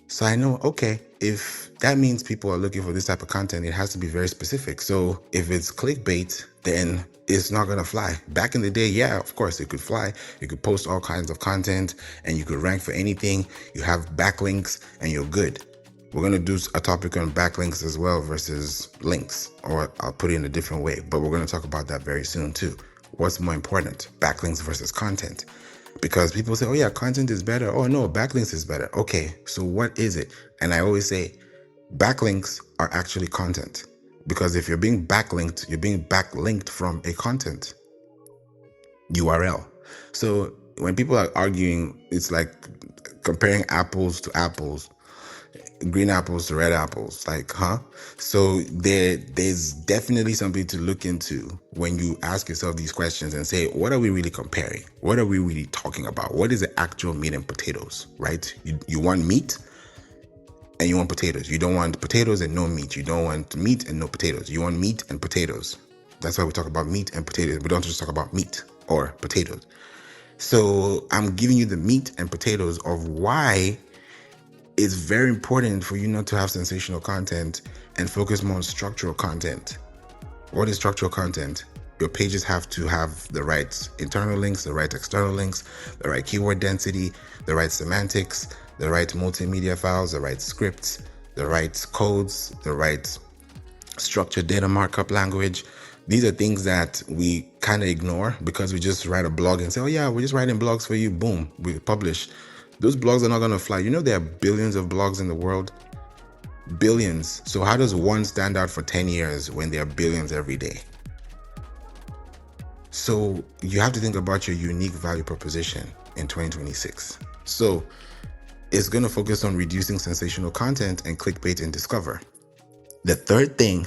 So I know, okay, if that means people are looking for this type of content, it has to be very specific. So if it's clickbait, then it's not going to fly. Back in the day, yeah, of course it could fly. You could post all kinds of content and you could rank for anything. You have backlinks and you're good. We're going to do a topic on backlinks as well versus links, or I'll put it in a different way, but we're going to talk about that very soon too. What's more important, backlinks versus content? Because people say, oh yeah, content is better. Oh no, backlinks is better. Okay, so what is it? And I always say backlinks are actually content, because if you're being backlinked, you're being backlinked from a content URL. So when people are arguing, it's like comparing apples to apples, green apples to red apples, like, huh? So there's definitely something to look into when you ask yourself these questions and say, what are we really comparing? What are we really talking about? What is the actual meat and potatoes, right? You want meat and you want potatoes. You don't want potatoes and no meat. You don't want meat and no potatoes. You want meat and potatoes. That's why we talk about meat and potatoes. We don't just talk about meat. or potatoes. So I'm giving you the meat and potatoes of why it's very important for you not to have sensational content and focus more on structural content. What is structural content? Your pages have to have the right internal links, the right external links, the right keyword density, the right semantics, the right multimedia files, the right scripts, the right codes, the right structured data markup language. These are things that we kind of ignore because we just write a blog and say, oh yeah, we're just writing blogs for you. Boom, we publish. Those blogs are not going to fly. You know, there are billions of blogs in the world. Billions. So how does one stand out for 10 years when there are billions every day? So you have to think about your unique value proposition in 2026. So it's going to focus on reducing sensational content and clickbait and discover. The third thing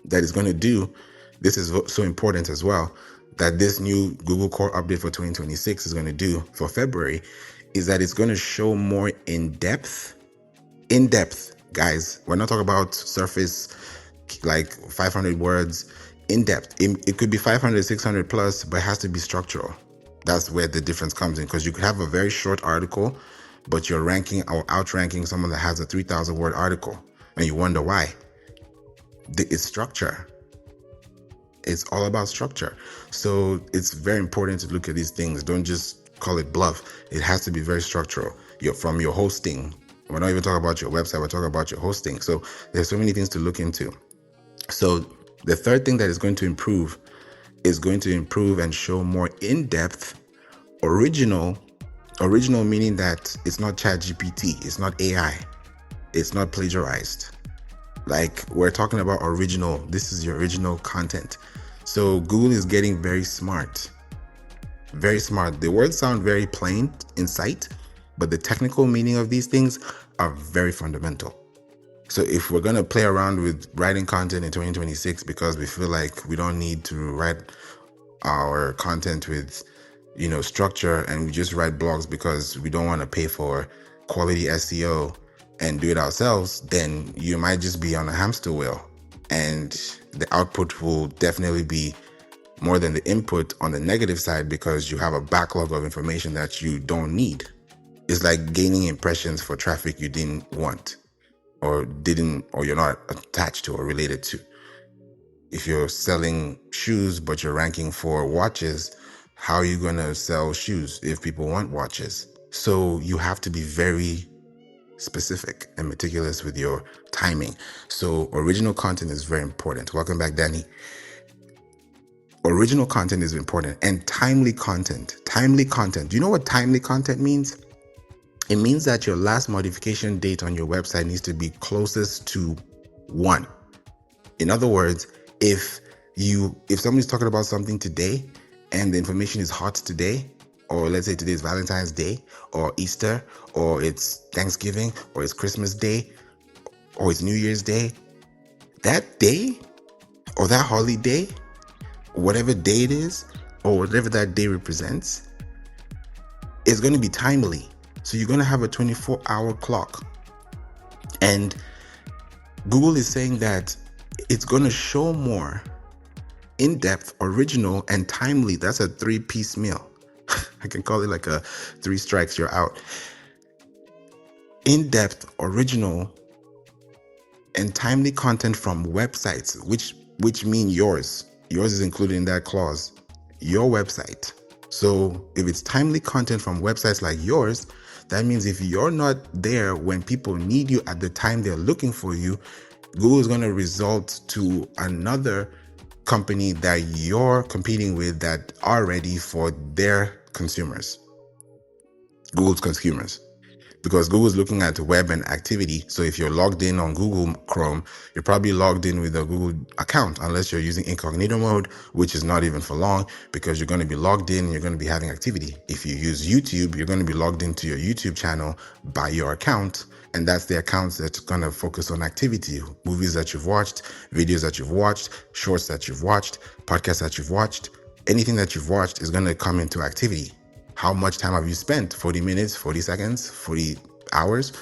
that it's going to do, this is so important as well, that this new Google Core update for 2026 is going to do for February, is that it's going to show more in-depth, guys. We're not talking about surface, like 500 words, in-depth. It could be 500, 600 plus, but it has to be structural. That's where the difference comes in, because you could have a very short article, but you're ranking or outranking someone that has a 3,000 word article, and you wonder why. It's structure. It's all about structure. So it's very important to look at these things. Don't just call it bluff. It has to be very structural. From your hosting. We're not even talking about your website. We're talking about your hosting. So there's so many things to look into. So the third thing that is going to improve and show more in-depth, original meaning that it's not ChatGPT, it's not AI, it's not plagiarized. Like, we're talking about original. This is your original content. So Google is getting very smart. Very smart. The words sound very plain in sight, but the technical meaning of these things are very fundamental. So if we're going to play around with writing content in 2026 because we feel like we don't need to write our content with, structure, and we just write blogs because we don't want to pay for quality SEO and do it ourselves, then you might just be on a hamster wheel, and the output will definitely be more than the input on the negative side, because you have a backlog of information that you don't need. It's like gaining impressions for traffic you didn't want or you're not attached to or related to. If you're selling shoes but you're ranking for watches, how are you going to sell shoes if people want watches? So you have to be very specific and meticulous with your timing. So original content is very important. Welcome back, Danny. Original content is important, and timely content. Do you know what timely content means? It means that your last modification date on your website needs to be closest to 1. In other words, if somebody's talking about something today and the information is hot today, or let's say today is Valentine's Day or Easter, or it's Thanksgiving, or it's Christmas Day, or it's New Year's Day, that day or that holiday, whatever day it is, or whatever that day represents, is going to be timely. So you're going to have a 24-hour clock. And Google is saying that it's going to show more in-depth, original, and timely. That's a 3-piece meal. I can call it like a 3 strikes, you're out. In-depth, original, and timely content from websites, which mean yours. Yours is included in that clause. Your website. So if it's timely content from websites like yours, that means if you're not there when people need you at the time they're looking for you, Google is going to result to another company that you're competing with that are ready for their consumers, Google's consumers. Because Google's looking at web and activity. So if you're logged in on Google Chrome, you're probably logged in with a Google account, unless you're using incognito mode, which is not even for long, because you're going to be logged in and you're going to be having activity. If you use YouTube, you're going to be logged into your YouTube channel by your account. And that's the account that's going to focus on activity, movies that you've watched, videos that you've watched, shorts that you've watched, podcasts that you've watched. Anything that you've watched is going to come into activity. How much time have you spent? 40 minutes, 40 seconds, 40 hours?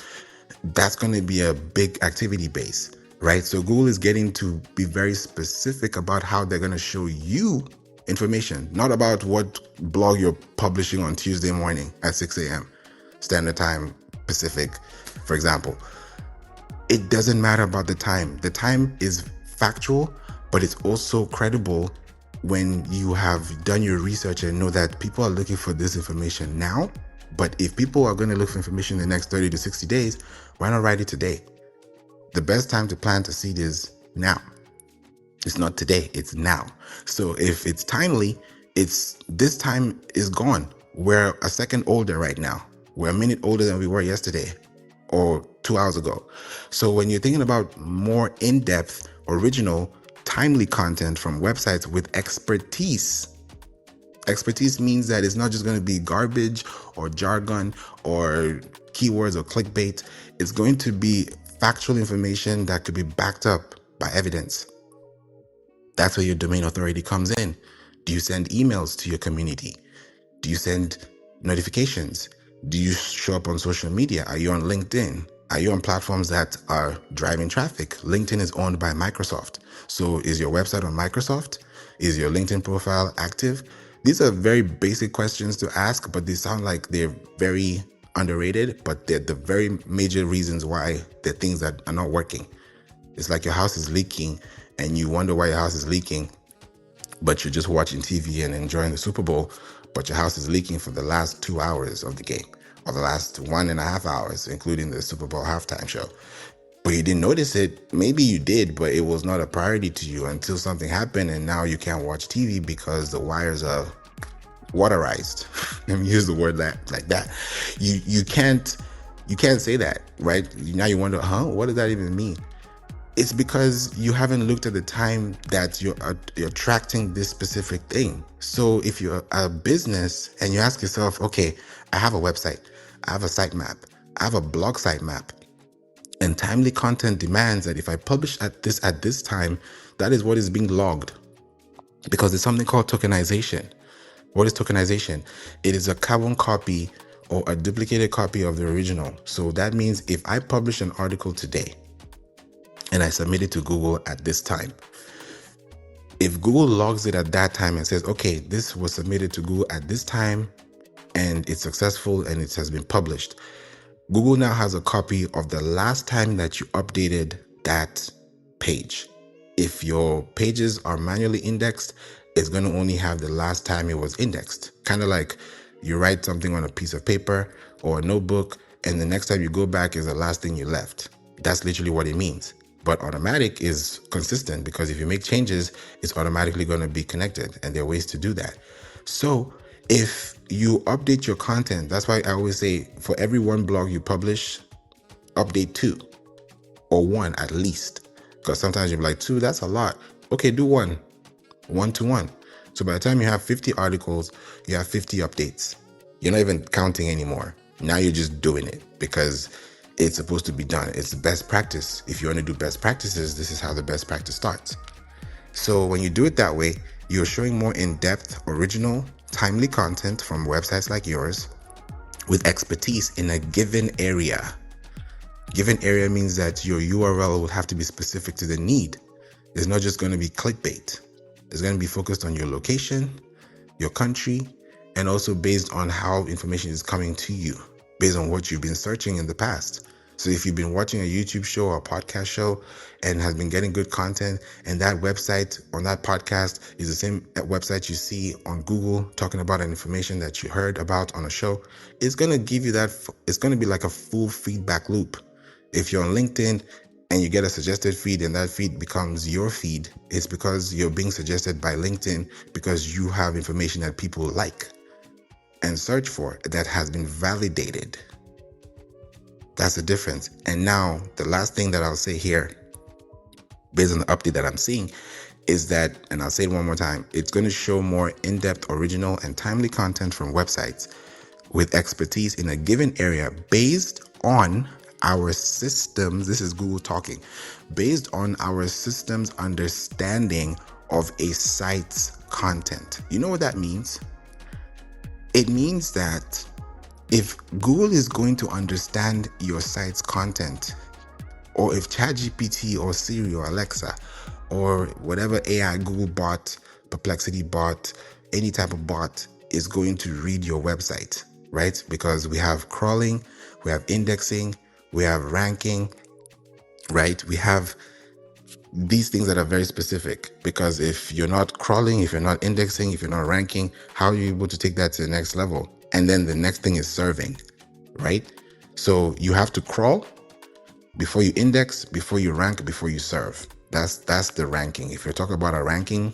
That's going to be a big activity base, right? So Google is getting to be very specific about how they're going to show you information, not about what blog you're publishing on Tuesday morning at 6 a.m. Standard Time Pacific, for example. It doesn't matter about the time. The time is factual, but it's also credible when you have done your research and know that people are looking for this information now. But if people are going to look for information in the next 30 to 60 days, why not write it today? The best time to plant a seed is now. It's not today, it's now. So if it's timely, this time is gone. We're a second older right now. We're a minute older than we were yesterday or 2 hours ago. So when you're thinking about more in-depth, original, timely content from websites with expertise means that it's not just going to be garbage or jargon or keywords or clickbait. It's going to be factual information that could be backed up by evidence. That's where your domain authority comes in. Do you send emails to your community? Do you send notifications? Do you show up on social media? Are you on LinkedIn? Are you on platforms that are driving traffic? LinkedIn is owned by Microsoft. So is your website on Microsoft? Is your LinkedIn profile active? These are very basic questions to ask, but they sound like they're very underrated, but they're the very major reasons why they're things that are not working. It's like your house is leaking and you wonder why your house is leaking, but you're just watching TV and enjoying the Super Bowl, but your house is leaking for the last 2 hours of the game, or the last 1.5 hours, including the Super Bowl halftime show. But you didn't notice it. Maybe you did, but it was not a priority to you until something happened and now you can't watch TV because the wires are waterized. Let me use the word like that. You can't say that, right? Now you wonder, what does that even mean? It's because you haven't looked at the time that you're attracting this specific thing. So if you're a business and you ask yourself, okay, I have a website, I have a sitemap, I have a blog sitemap, and timely content demands that if I publish at this time, that is what is being logged, because there's something called tokenization. What is tokenization? It is a carbon copy or a duplicated copy of the original. So that means if I publish an article today and I submit it to Google at this time, if Google logs it at that time and says, okay, this was submitted to Google at this time and it's successful and it has been published, Google now has a copy of the last time that you updated that page. If your pages are manually indexed, it's going to only have the last time it was indexed. Kind of like you write something on a piece of paper or a notebook, and the next time you go back is the last thing you left. That's literally what it means. But automatic is consistent, because if you make changes, it's automatically going to be connected, and there are ways to do that. So if you update your content, that's why I always say for every one blog you publish, update 2 or 1 at least. Because sometimes you'll be like, 2, that's a lot. Okay, do 1 to 1. So by the time you have 50 articles, you have 50 updates. You're not even counting anymore. Now you're just doing it because it's supposed to be done. It's the best practice. If you want to do best practices, this is how the best practice starts. So when you do it that way, you're showing more in-depth, original, timely content from websites like yours with expertise in a given area. Given area means that your URL will have to be specific to the need. It's not just going to be clickbait. It's going to be focused on your location, your country, and also based on how information is coming to you, based on what you've been searching in the past. So if you've been watching a YouTube show or a podcast show and has been getting good content, and that website on that podcast is the same website you see on Google talking about an information that you heard about on a show, it's going to give you that. It's going to be like a full feedback loop. If you're on LinkedIn and you get a suggested feed and that feed becomes your feed, it's because you're being suggested by LinkedIn because you have information that people like and search for that has been validated. That's the difference. And now the last thing that I'll say here, based on the update that I'm seeing, is that, and I'll say it one more time, it's going to show more in-depth, original, and timely content from websites with expertise in a given area based on our systems. This is Google talking. Based on our system's understanding of a site's content. You know what that means? It means that if Google is going to understand your site's content, or if ChatGPT or Siri or Alexa or whatever AI Google bot Perplexity bot, any type of bot is going to read your website, right? Because we have crawling, we have indexing, we have ranking, right? We have these things that are very specific, because if you're not crawling, if you're not indexing, if you're not ranking, how are you able to take that to the next level? And then the next thing is serving, right? So you have to crawl before you index, before you rank, before you serve. That's the ranking. If you're talking about a ranking,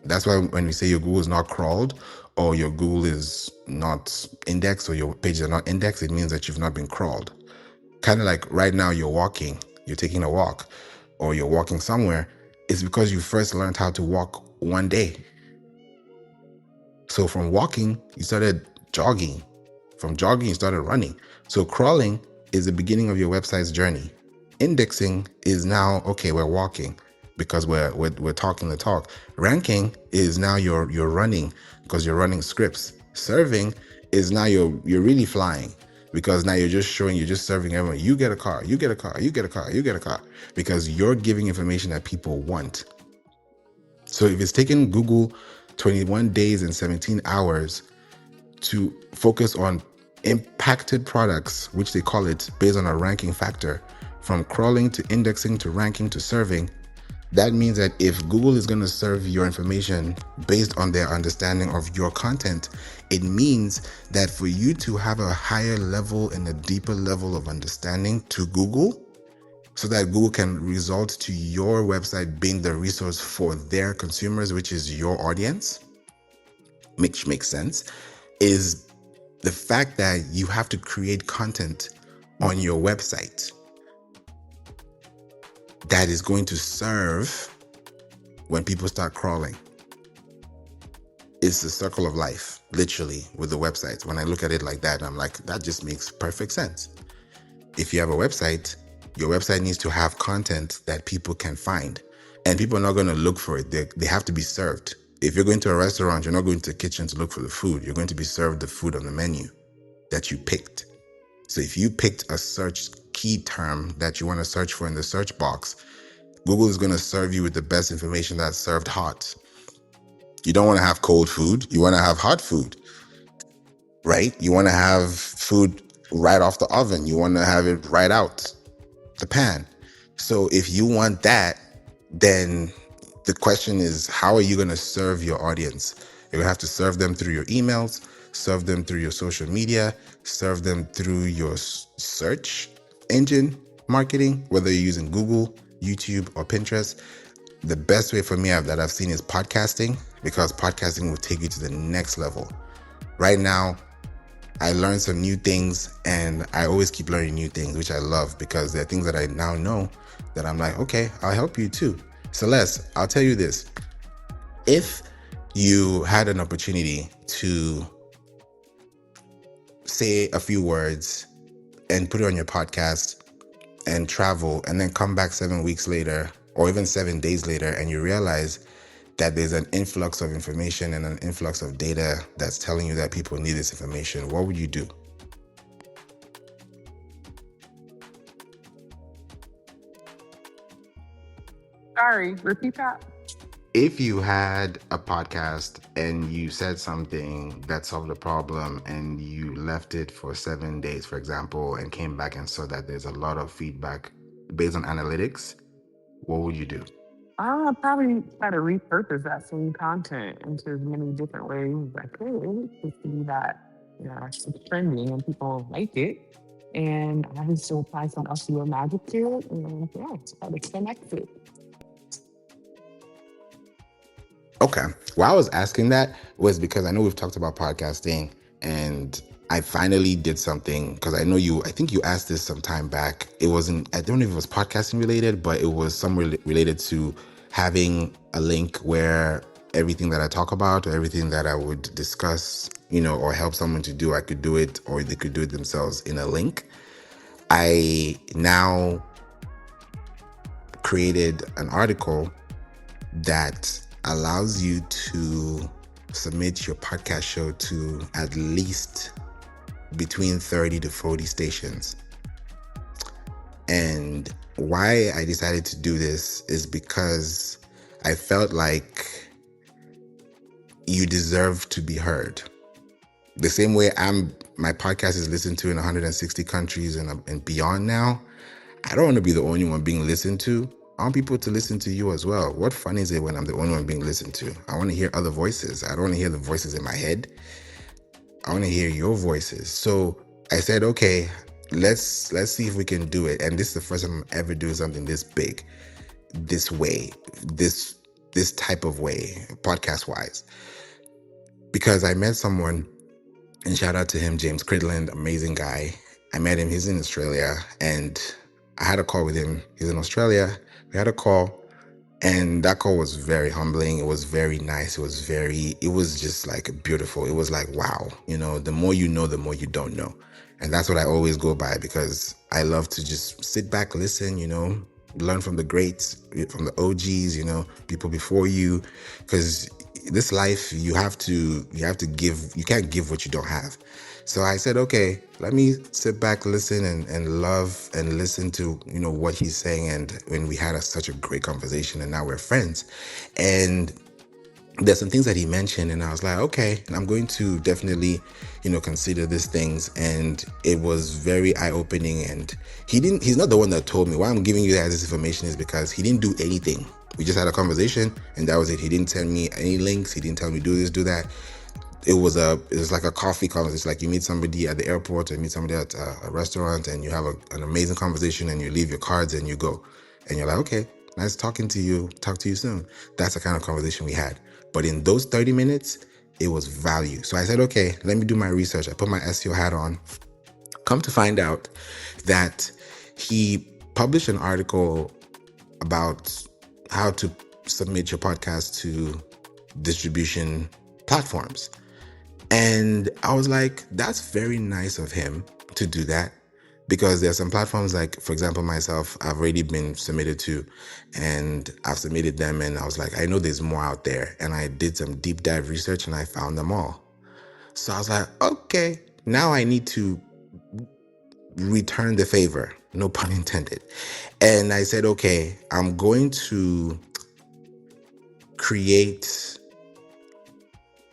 that's why when we say your Google is not crawled, or your Google is not indexed, or your pages are not indexed, it means that you've not been crawled. Kind of like right now you're taking a walk, or you're walking somewhere. It's because you first learned how to walk one day. So from walking, you started jogging. From jogging, you started running. So crawling is the beginning of your website's journey. Indexing is now, okay, we're walking because we're talking the talk. Ranking is now you're running because you're running scripts. Serving is now you're really flying, because now you're just serving everyone. You get a car, you get a car, you get a car, you get a car, because you're giving information that people want. So if it's taken Google 21 days and 17 hours to focus on impacted products, which they call it based on a ranking factor, from crawling to indexing to ranking to serving, that means that if Google is going to serve your information based on their understanding of your content, it means that for you to have a higher level and a deeper level of understanding to Google, so that Google can result to your website being the resource for their consumers, which is your audience, which makes sense, is the fact that you have to create content on your website that is going to serve when people start crawling. It's the circle of life, literally, with the websites. When I look at it like that, I'm like, that just makes perfect sense. If you have a website, your website needs to have content that people can find. And people are not going to look for it. They have to be served. If you're going to a restaurant, you're not going to the kitchen to look for the food. You're going to be served the food on the menu that you picked. So if you picked a search key term that you want to search for in the search box, Google is going to serve you with the best information that's served hot. You don't want to have cold food. You want to have hot food, right? You want to have food right off the oven. You want to have it right out the pan. So if you want that, then the question is, how are you going to serve your audience? You're going to have to serve them through your emails, serve them through your social media, serve them through your search engine marketing, whether you're using Google, YouTube, or Pinterest. The best way for me that I've seen is podcasting, because podcasting will take you to the next level. Right now, I learned some new things, and I always keep learning new things, which I love, because there are things that I now know that I'm like, okay, I'll help you too. Celeste, I'll tell you this. If you had an opportunity to say a few words and put it on your podcast and travel, and then come back 7 weeks later, or even 7 days later, and you realize that there's an influx of information and an influx of data that's telling you that people need this information, what would you do? Sorry, repeat that. If you had a podcast and you said something that solved a problem and you left it for 7 days, for example, and came back and saw that there's a lot of feedback based on analytics, what would you do? I'll probably try to repurpose that same content into as many different ways as I could to see that, it's trending and people like it. And I can still apply some SEO magic to it, and try to connect it. Okay. Why I was asking that was because I know we've talked about podcasting, and I finally did something, because I think you asked this some time back. It wasn't, I don't know if it was podcasting related, but it was somewhere related to having a link where everything that I talk about, or everything that I would discuss, or help someone to do, I could do it, or they could do it themselves in a link. I now created an article that allows you to submit your podcast show to at least between 30 to 40 stations. And why I decided to do this is because I felt like you deserve to be heard. The same way my podcast is listened to in 160 countries and beyond now. I don't want to be the only one being listened to. I want people to listen to you as well. What fun is it when I'm the only one being listened to? I want to hear other voices. I don't want to hear the voices in my head. I want to hear your voices. So I said, okay, let's see if we can do it. And this is the first time I'm ever doing something this big, this way, this type of way, podcast wise. Because I met someone, and shout out to him, James Cridland, amazing guy. I met him, he's in Australia, and I had a call with him. He's in Australia. We had a call, and that call was very humbling. It was very nice. It was just like beautiful. It was like, wow, the more you know, the more you don't know. And that's what I always go by, because I love to just sit back, listen, learn from the greats, from the OGs, people before you, because this life, you have to give. You can't give what you don't have. So I said, okay, let me sit back, listen, and love and listen to what he's saying. And when we had such a great conversation, and now we're friends, and there's some things that he mentioned, and I was like, okay, I'm going to definitely consider these things. And it was very eye-opening. And he's not the one that told me. Why I'm giving you guys this information is because he didn't do anything. We just had a conversation, and that was it. He didn't send me any links. He didn't tell me do this, do that. It was like a coffee conversation. It's like you meet somebody at the airport, or you meet somebody at a restaurant, and you have an amazing conversation, and you leave your cards and you go, and you're like, okay, nice talking to you. Talk to you soon. That's the kind of conversation we had. But in those 30 minutes, it was value. So I said, okay, let me do my research. I put my SEO hat on. Come to find out that he published an article about how to submit your podcast to distribution platforms. And I was like, that's very nice of him to do that, because there are some platforms like, for example, myself, I've already been submitted to, and I've submitted them, and I was like, I know there's more out there. And I did some deep dive research, and I found them all. So I was like, okay, now I need to return the favor, no pun intended. And I said, okay, I'm going to create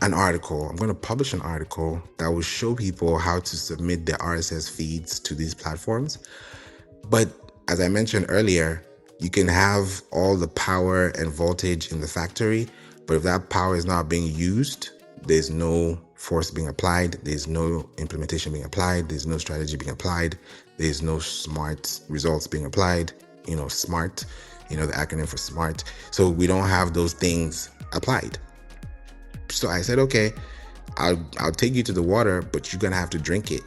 an article. I'm going to publish an article that will show people how to submit their RSS feeds to these platforms. But as I mentioned earlier, you can have all the power and voltage in the factory, but if that power is not being used, there's no force being applied, there's no implementation being applied, there's no strategy being applied, there's no smart results being applied, SMART, the acronym for SMART. So we don't have those things applied. So I said, okay, I'll take you to the water, but you're going to have to drink it.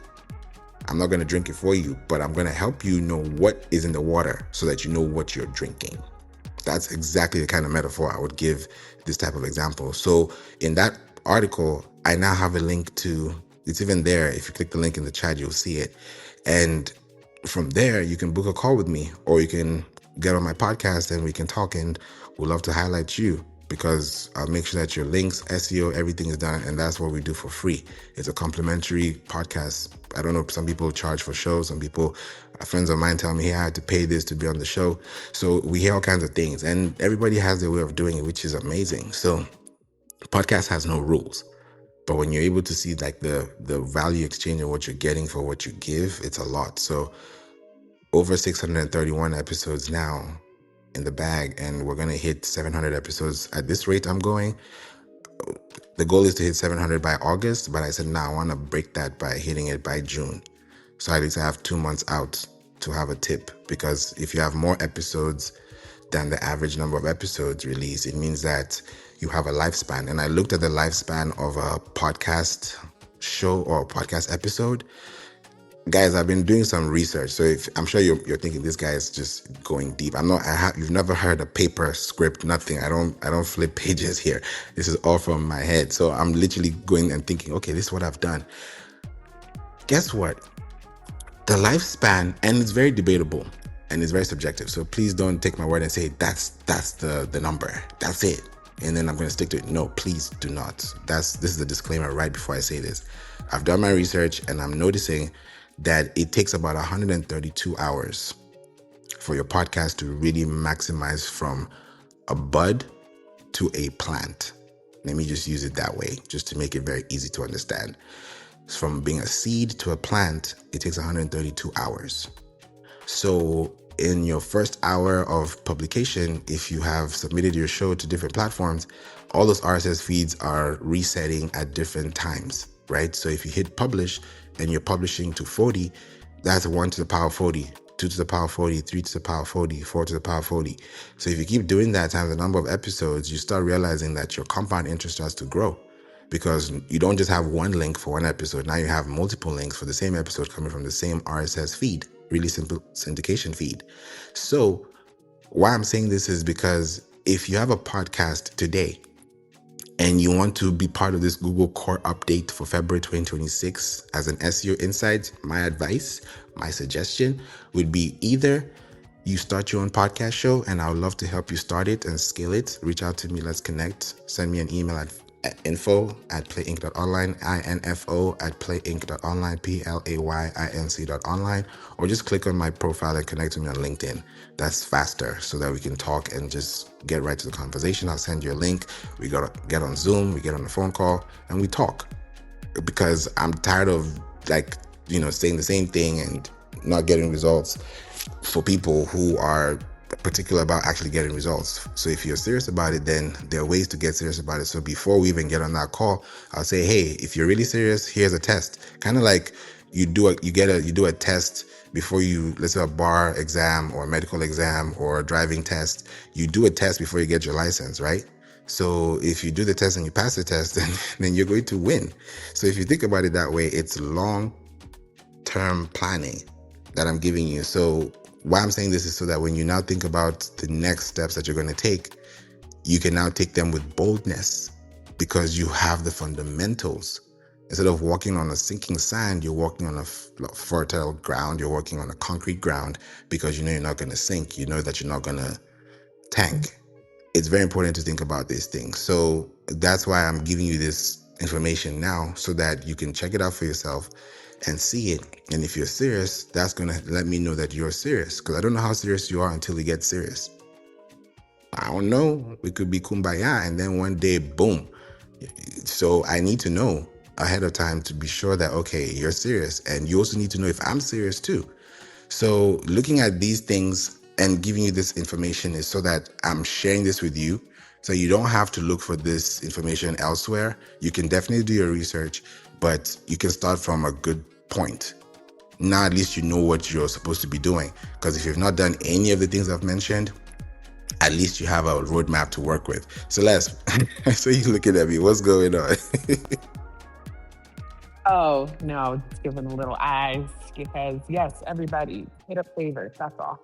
I'm not going to drink it for you, but I'm going to help you know what is in the water so that you know what you're drinking. That's exactly the kind of metaphor I would give this type of example. So in that article, I now have a link to, it's even there. If you click the link in the chat, you'll see it. And from there, you can book a call with me, or you can get on my podcast and we can talk, and we'd love to highlight you, because I'll make sure that your links, SEO, everything is done. And that's what we do for free. It's a complimentary podcast. I don't know, some people charge for shows. Some people, friends of mine tell me, hey, I had to pay this to be on the show. So we hear all kinds of things, and everybody has their way of doing it, which is amazing. So podcast has no rules. But when you're able to see like the value exchange of what you're getting for what you give, it's a lot. So over 631 episodes now in the bag, and we're going to hit 700 episodes at this rate I'm going. The goal is to hit 700 by August, but I said, I want to break that by hitting it by June. So at least I have 2 months out to have a tip, because if you have more episodes than the average number of episodes released, it means that you have a lifespan. And I looked at the lifespan of a podcast show or a podcast episode. Guys, I've been doing some research, so I'm sure you're thinking this guy is just going deep. I'm not. You've never heard a paper script, nothing. I don't flip pages here. This is all from my head. So I'm literally going and thinking, okay, this is what I've done. Guess what? The lifespan, and it's very debatable and it's very subjective. So please don't take my word and say that's the number. That's it. And then I'm going to stick to it. No, please do not. This is the disclaimer right before I say this. I've done my research, and I'm noticing that it takes about 132 hours for your podcast to really maximize from a bud to a plant. Let me just use it that way, just to make it very easy to understand. From being a seed to a plant, it takes 132 hours. So in your first hour of publication, if you have submitted your show to different platforms, all those RSS feeds are resetting at different times, right? So if you hit publish and you're publishing to 40, that's 1 to the power 40, 2 to the power 40, 3 to the power 40, 4 to the power 40. So if you keep doing that times the number of episodes, you start realizing that your compound interest starts to grow, because you don't just have one link for one episode. Now you have multiple links for the same episode coming from the same RSS feed, really simple syndication feed. So why I'm saying this is because if you have a podcast today and you want to be part of this Google Core update for February 2026 as an SEO insight, my advice, my suggestion would be either you start your own podcast show, and I would love to help you start it and scale it. Reach out to me. Let's connect. Send me an email at info@playinc.online, info@playinc.online, playinc.online, or just click on my profile and connect to me on LinkedIn. That's faster, so that we can talk and just get right to the conversation. I'll send you a link. We get on Zoom, we get on a phone call, and we talk, because I'm tired of saying the same thing and not getting results for people who are particular about actually getting results. So if you're serious about it, then there are ways to get serious about it. So before we even get on that call, I'll say, hey, if you're really serious, here's a test. Kind of like you do a test before you, let's say, a bar exam or a medical exam or a driving test. You do a test before you get your license, right? So if you do the test and you pass the test, then you're going to win. So if you think about it that way, it's long-term planning that I'm giving you. So why I'm saying this is so that when you now think about the next steps that you're going to take, you can now take them with boldness, because you have the fundamentals. Instead of walking on a sinking sand, you're walking on a fertile ground. You're walking on a concrete ground, because you know you're not going to sink. You know that you're not going to tank. It's very important to think about these things. So that's why I'm giving you this information now, so that you can check it out for yourself and see it. And if you're serious, that's going to let me know that you're serious, because I don't know how serious you are until you get serious. I don't know. We could be kumbaya and then one day, boom. So I need to know ahead of time to be sure that, okay, you're serious. And you also need to know if I'm serious too. So looking at these things and giving you this information is so that I'm sharing this with you, so you don't have to look for this information elsewhere. You can definitely do your research, but you can start from a good point. Now at least you know what you're supposed to be doing, because if you've not done any of the things I've mentioned, at least you have a roadmap to work with. So so you're looking at me, what's going on? Oh, no, just giving a little eyes, because yes, everybody hit up Favour. That's all.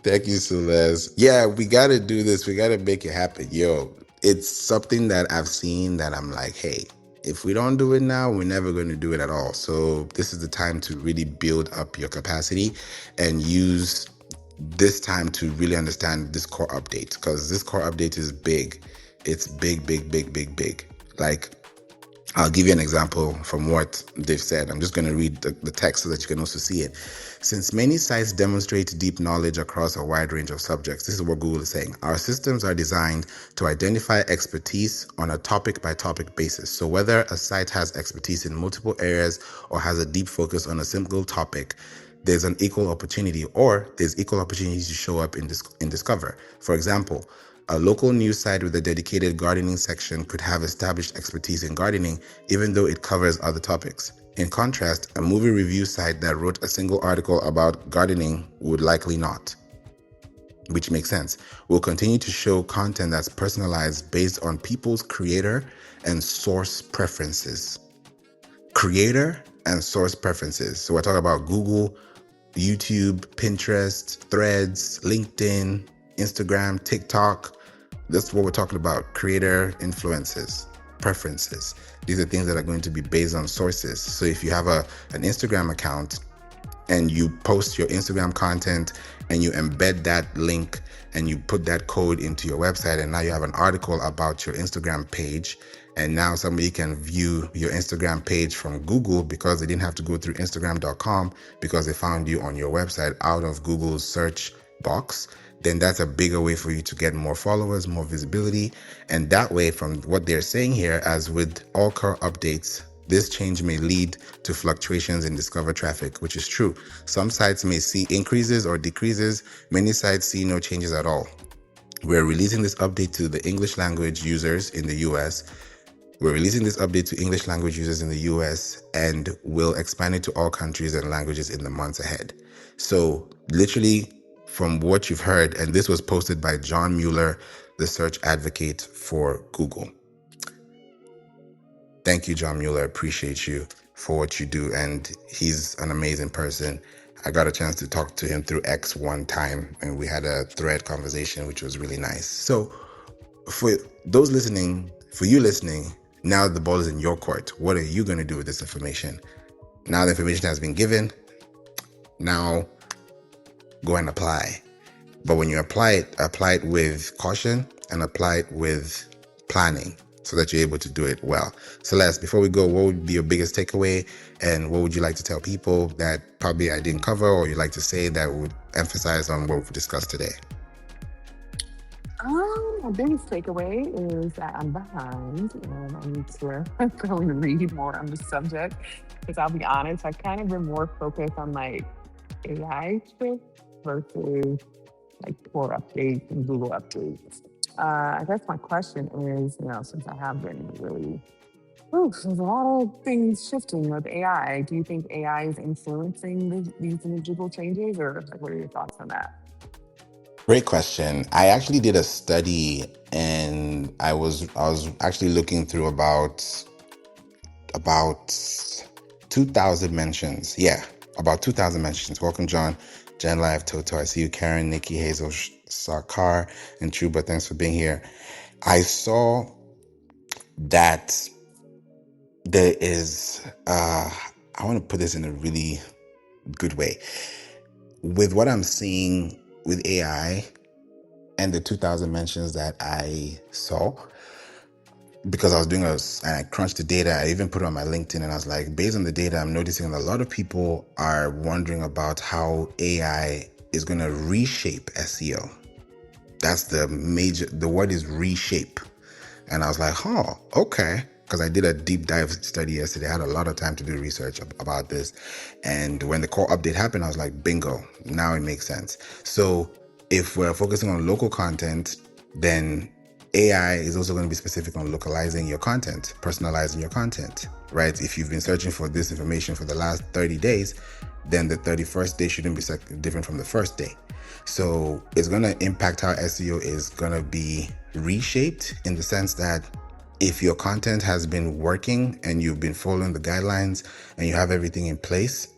Thank you, Celeste. Yeah, we got to do this. We got to make it happen. Yo, it's something that I've seen that I'm like, hey, if we don't do it now, we're never going to do it at all. So this is the time to really build up your capacity and use this time to really understand this core update, because this core update is big. It's big, big, big, big, big. Like, I'll give you an example from what they've said. I'm just going to read the text so that you can also see it. Since many sites demonstrate deep knowledge across a wide range of subjects, this is what Google is saying. Our systems are designed to identify expertise on a topic-by-topic basis. So whether a site has expertise in multiple areas or has a deep focus on a single topic, there's an equal opportunity, or there's equal opportunities to show up in Discover. For example, a local news site with a dedicated gardening section could have established expertise in gardening, even though it covers other topics. In contrast, a movie review site that wrote a single article about gardening would likely not, which makes sense. We'll continue to show content that's personalized based on people's creator and source preferences. Creator and source preferences. So we're talking about Google, YouTube, Pinterest, Threads, LinkedIn, Instagram, TikTok. That's what we're talking about. Creator influences, preferences. These are things that are going to be based on sources. So if you have an Instagram account and you post your Instagram content and you embed that link and you put that code into your website, and now you have an article about your Instagram page, and now somebody can view your Instagram page from Google because they didn't have to go through Instagram.com, because they found you on your website out of Google's search box, then that's a bigger way for you to get more followers, more visibility. And that way, from what they're saying here, as with all core updates, this change may lead to fluctuations in discover traffic, which is true. Some sites may see increases or decreases. Many sites see no changes at all. We're releasing this update to the English language users in the US. We're releasing this update to English language users in the US, and we'll expand it to all countries and languages in the months ahead. So literally, from what you've heard, and this was posted by John Mueller, the search advocate for Google. Thank you, John Mueller. Appreciate you for what you do. And he's an amazing person. I got a chance to talk to him through X one time, and we had a thread conversation, which was really nice. So for those listening, for you listening, now the ball is in your court. What are you going to do with this information? Now the information has been given. Now go and apply. But when you apply it with caution and apply it with planning so that you're able to do it well. Celeste, before we go, what would be your biggest takeaway, and what would you like to tell people that probably I didn't cover, or you'd like to say that would emphasize on what we've discussed today? My biggest takeaway is that I'm behind and I need to go and read more on the subject. Because I'll be honest, I've kind of been more focused on like AI stuff versus like core updates and Google updates. I guess my question is, since I have been really, there's a lot of things shifting with AI. Do you think AI is influencing these individual changes, or like, what are your thoughts on that? Great question. I actually did a study, and I was actually looking through about 2,000 mentions. Yeah, about 2,000 mentions. Welcome, John, Jen Live, Toto. I see you, Karen, Nikki, Hazel, Sarkar, and Truba. Thanks for being here. I saw that there is, I want to put this in a really good way. With what I'm seeing with AI and the 2,000 mentions that I saw, because I was doing and I crunched the data, I even put it on my LinkedIn, and I was like, based on the data, I'm noticing a lot of people are wondering about how AI is going to reshape SEO. That's the word is reshape. And I was like, okay. Because I did a deep dive study yesterday. I had a lot of time to do research about this. And when the core update happened, I was like, bingo, now it makes sense. So if we're focusing on local content, then AI is also going to be specific on localizing your content, personalizing your content, right? If you've been searching for this information for the last 30 days, then the 31st day shouldn't be different from the first day. So it's going to impact how SEO is going to be reshaped, in the sense that if your content has been working and you've been following the guidelines and you have everything in place,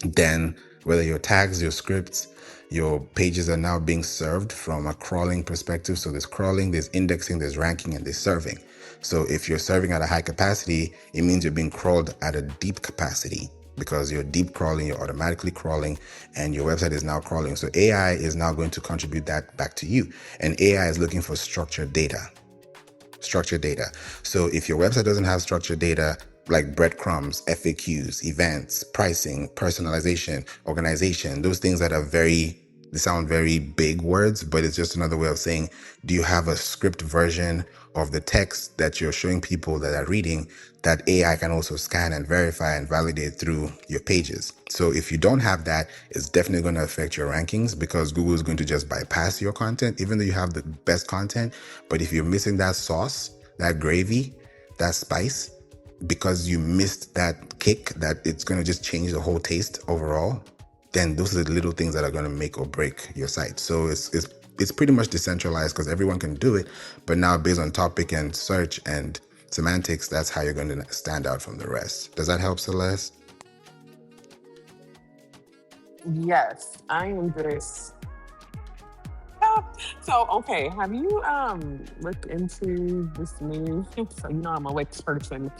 then whether your tags, your scripts, your pages are now being served from a crawling perspective. So there's crawling, there's indexing, there's ranking, and there's serving. So if you're serving at a high capacity, it means you're being crawled at a deep capacity, because you're deep crawling, you're automatically crawling, and your website is now crawling. So AI is now going to contribute that back to you. And AI is looking for structured data. So if your website doesn't have structured data, like breadcrumbs, FAQs, events, pricing, personalization, organization, those things that are they sound very big words, but it's just another way of saying, do you have a script version of the text that you're showing people that are reading that AI can also scan and verify and validate through your pages? So if you don't have that, it's definitely going to affect your rankings, because Google is going to just bypass your content, even though you have the best content. But if you're missing that sauce, that gravy, that spice, because you missed that kick, that it's going to just change the whole taste overall, then those are the little things that are going to make or break your site. So it's pretty much decentralized, because everyone can do it. But now, based on topic and search and semantics, that's how you're going to stand out from the rest. Does that help, Celeste? Yes, I am just. So, okay, have you looked into this new? So I'm a Wix person.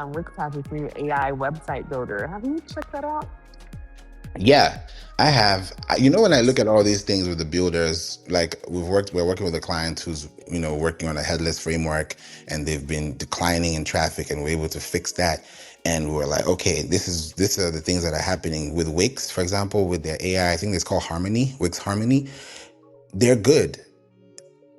Wix has this new AI website builder. Have you checked that out? Yeah, I have. When I look at all these things with the builders, like we're working with a client who's, working on a headless framework, and they've been declining in traffic, and we're able to fix that. And we're like, okay, these are the things that are happening with Wix, for example, with their AI. I think it's called Wix Harmony. they're good.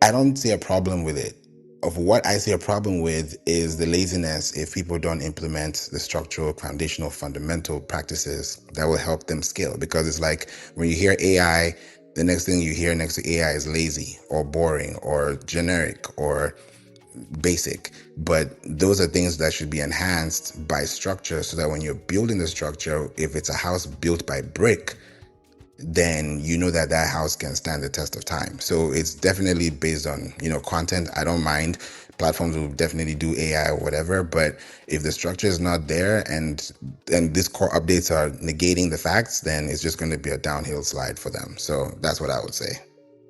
I don't see a problem with it. Of what I see a problem with is the laziness if people don't implement the structural, foundational, fundamental practices that will help them scale. Because it's like when you hear AI, the next thing you hear next to AI is lazy or boring or generic or basic. But those are things that should be enhanced by structure so that when you're building the structure, if it's a house built by brick, then you know that that house can stand the test of time. So it's definitely based on, content. I don't mind. Platforms will definitely do AI or whatever, but if the structure is not there and these core updates are negating the facts, then it's just going to be a downhill slide for them. So that's what I would say.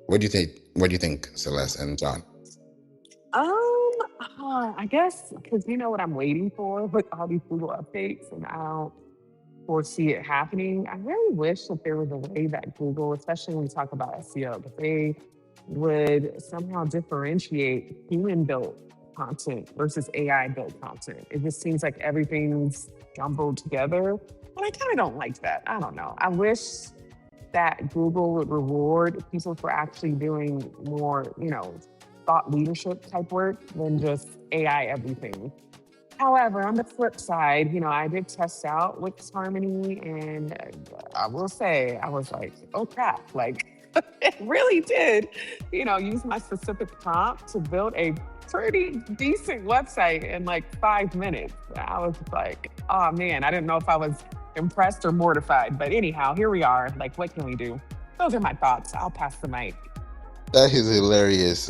What do you think? What do you think, Celeste and John? I guess because you know what I'm waiting for with all these Google updates, and I don't foresee it happening. I really wish that there was a way that Google, especially when we talk about SEO, that they would somehow differentiate human-built content versus AI-built content. It just seems like everything's jumbled together, and I kind of don't like that. I don't know. I wish that Google would reward people for actually doing more, thought leadership type work than just AI everything. However, on the flip side, I did test out Wix Harmony, and I will say, I was like, oh crap, like it really did, use my specific prompt to build a pretty decent website in like 5 minutes. I was like, oh man, I didn't know if I was impressed or mortified. But anyhow, here we are. Like, what can we do? Those are my thoughts. I'll pass the mic. That is hilarious.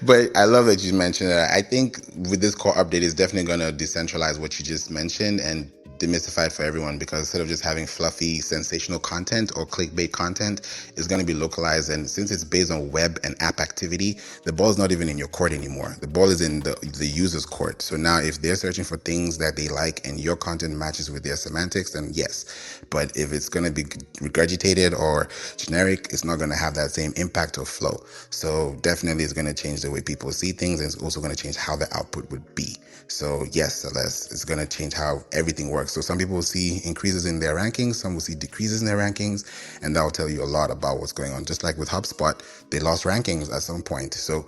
But I love that you mentioned that. I think with this core update, it's definitely going to decentralize what you just mentioned and demystify it for everyone, because instead of just having fluffy, sensational content or clickbait content, it's going to be localized. And since it's based on web and app activity, the ball is not even in your court anymore. The ball is in the user's court. So now if they're searching for things that they like and your content matches with their semantics, then yes. But if it's going to be regurgitated or generic, it's not going to have that same impact or flow. So definitely it's going to change the way people see things, and it's also going to change how the output would be. So yes, Celeste, it's going to change how everything works. So some people will see increases in their rankings, some will see decreases in their rankings, and that will tell you a lot about what's going on. Just like with HubSpot, they lost rankings at some point. So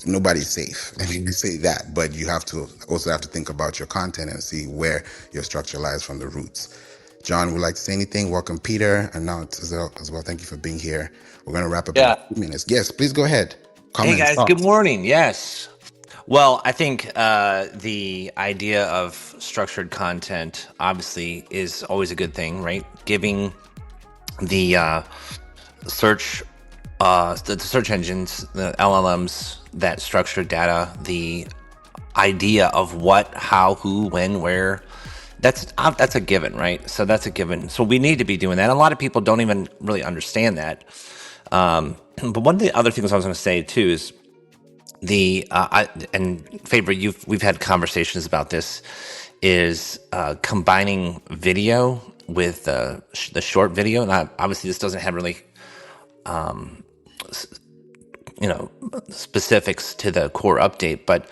nobody's safe. I mean, you say that, but you have to think about your content and see where your structure lies from the roots. John would like to say anything. Welcome, Peter, and now as well. Thank you for being here. We're going to wrap up in a few minutes. Yes, please go ahead. Hey guys, good morning. Yes. Well, I think the idea of structured content obviously is always a good thing, right? Giving the search engines, the LLMs, that structured data, the idea of what, how, who, when, where. That's a given, right? So that's a given. So we need to be doing that. A lot of people don't even really understand that. But one of the other things I was going to say too is and Favour, we've had conversations about this, is combining video with the short video. And obviously this doesn't have really, specifics to the core update, but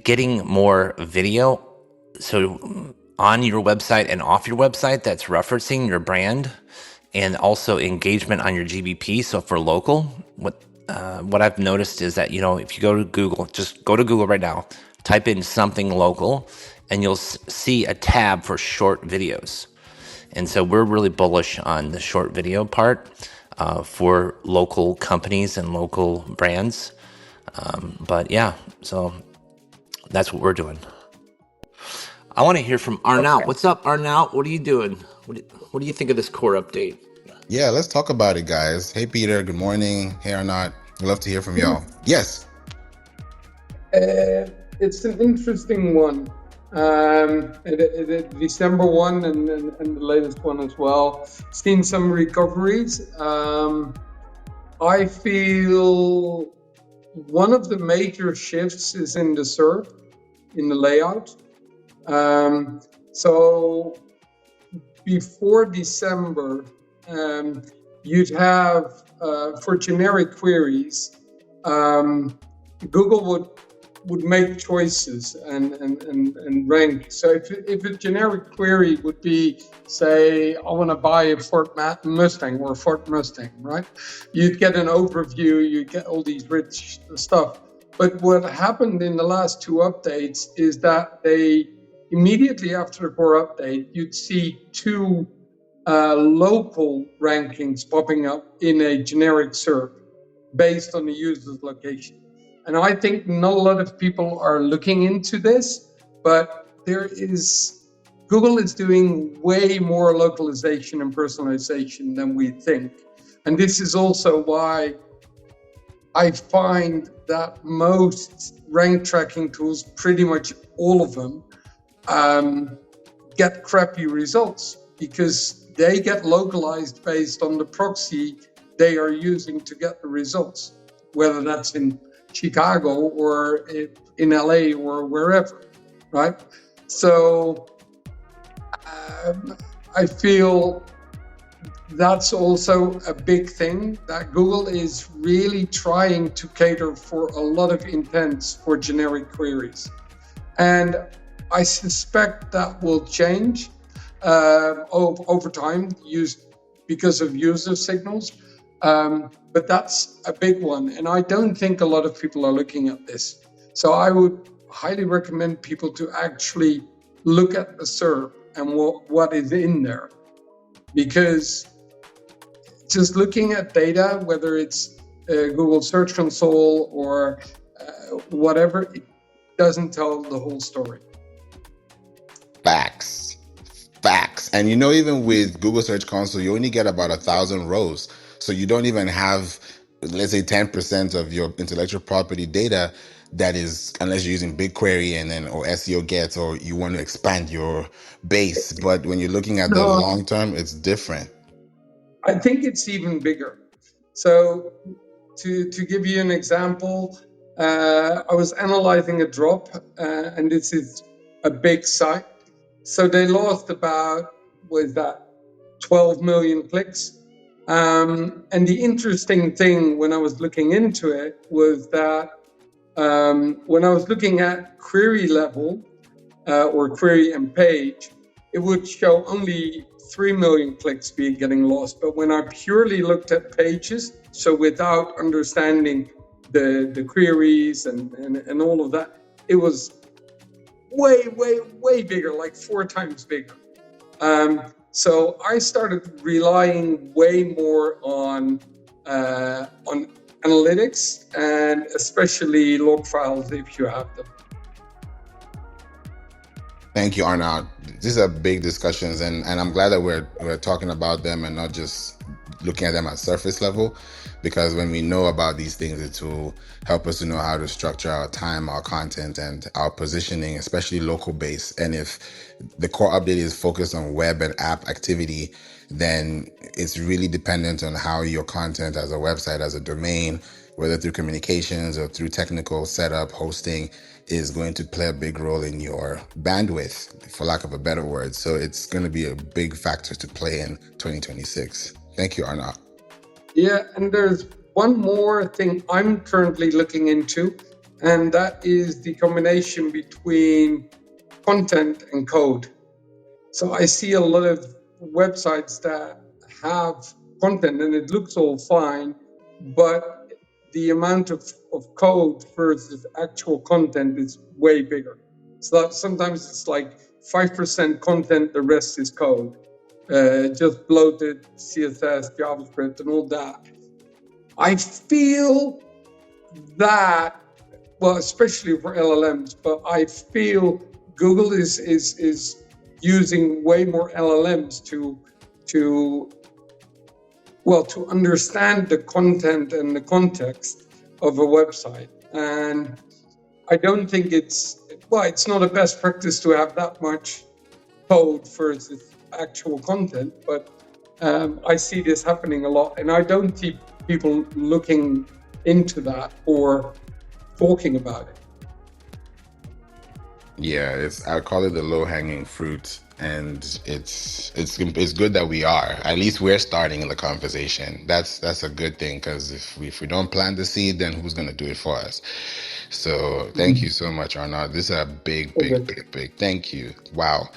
getting more video, so on your website and off your website, that's referencing your brand, and also engagement on your GBP. So for local, what I've noticed is that, if you go to Google, just go to Google right now, type in something local, and you'll see a tab for short videos. And so we're really bullish on the short video part for local companies and local brands. But yeah, so that's what we're doing. I want to hear from Arnaut. Okay. What's up, Arnaut? What are you doing? What do you think of this core update? Yeah, let's talk about it, guys. Hey, Peter. Good morning. Hey, Arnaut. We'd love to hear from y'all. Yes. It's an interesting one. The December one and the latest one as well. Seen some recoveries. I feel one of the major shifts is in the SERP, in the layout. So before December, you'd have, for generic queries, Google would would make choices and rank. So if a generic query would be, say, I want to buy a Ford Mustang or a Ford Mustang, right? You'd get an overview, you get all these rich stuff. But what happened in the last two updates is that they immediately after the core update, you'd see two local rankings popping up in a generic SERP based on the user's location. And I think not a lot of people are looking into this, but Google is doing way more localization and personalization than we think. And this is also why I find that most rank tracking tools, pretty much all of them, get crappy results because they get localized based on the proxy they are using to get the results, whether that's in Chicago or in LA or wherever, right? So I feel that's also a big thing, that Google is really trying to cater for a lot of intents for generic queries. And I suspect that will change over time because of user signals. But that's a big one. And I don't think a lot of people are looking at this. So I would highly recommend people to actually look at the SERP and what is in there. Because just looking at data, whether it's Google Search Console or whatever, it doesn't tell the whole story. Facts. And even with Google Search Console, you only get about 1,000 rows. So you don't even have, let's say, 10% of your intellectual property data that is, unless you're using BigQuery or SEO Gets, or you want to expand your base. But when you're looking at the long term, it's different. I think it's even bigger. So to give you an example, I was analyzing a drop, and this is a big site. So they lost about, 12 million clicks. And the interesting thing when I was looking into it was that when I was looking at query level or query and page, it would show only 3 million clicks getting lost. But when I purely looked at pages, so without understanding the queries and all of that, it was way bigger, like 4 times bigger. So I started relying way more on analytics, and especially log files if you have them. Thank you, Arnaud. These are big discussions, and I'm glad that we're talking about them and not just looking at them at surface level, because when we know about these things, it will help us to know how to structure our time, our content, and our positioning, especially local base. And if the core update is focused on web and app activity, then it's really dependent on how your content as a website, as a domain, whether through communications or through technical setup, hosting, is going to play a big role in your bandwidth, for lack of a better word. So it's going to be a big factor to play in 2026. Thank you, Arnaud. Yeah, and there's one more thing I'm currently looking into, and that is the combination between content and code. So I see a lot of websites that have content and it looks all fine, but the amount of code versus actual content is way bigger. So that sometimes it's like 5% content, the rest is code. Just bloated CSS, JavaScript, and all that. I feel that, well, especially for LLMs, but I feel Google is using way more LLMs to understand the content and the context of a website. And I don't think it's not a best practice to have that much code versus actual content, but I see this happening a lot, and I don't see people looking into that or talking about it. Yeah, I call it the low hanging fruit, and it's good that we are. At least we're starting the conversation. That's a good thing, because if we don't plant the seed, then who's gonna do it for us? So thank you so much, Arnaud. This is a big, big, Okay. big, big thank you. Wow.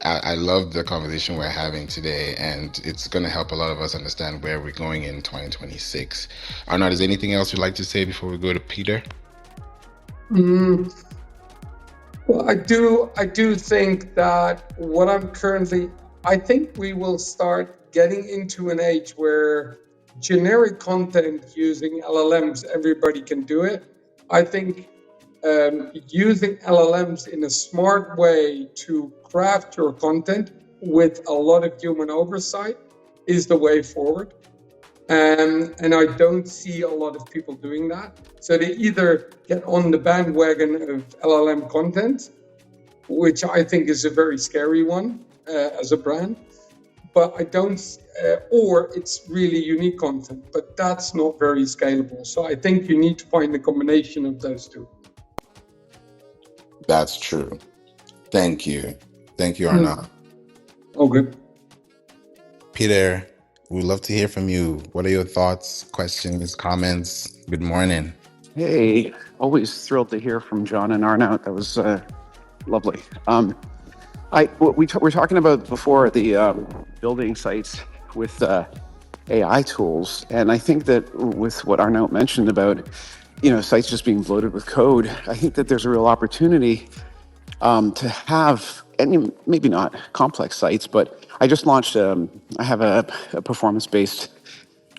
I love the conversation we're having today, and it's going to help a lot of us understand where we're going in 2026. Arnaud, is there anything else you'd like to say before we go to Peter? Mm, well, I do think that I think we will start getting into an age where generic content using LLMs, everybody can do it. I think using LLMs in a smart way to craft your content with a lot of human oversight is the way forward. And I don't see a lot of people doing that. So they either get on the bandwagon of LLM content, which I think is a very scary one as a brand, but I don't, or it's really unique content, but that's not very scalable. So I think you need to find a combination of those two. That's true. Thank you. Thank you, Arnaud. Oh, good. Peter, we'd love to hear from you. What are your thoughts, questions, comments? Good morning. Hey, always thrilled to hear from John and Arnaud. That was lovely. We're talking about before the building sites with AI tools, and I think that with what Arnaud mentioned about sites just being bloated with code, I think that there's a real opportunity to have, and maybe not complex sites, but I just launched. I have a performance-based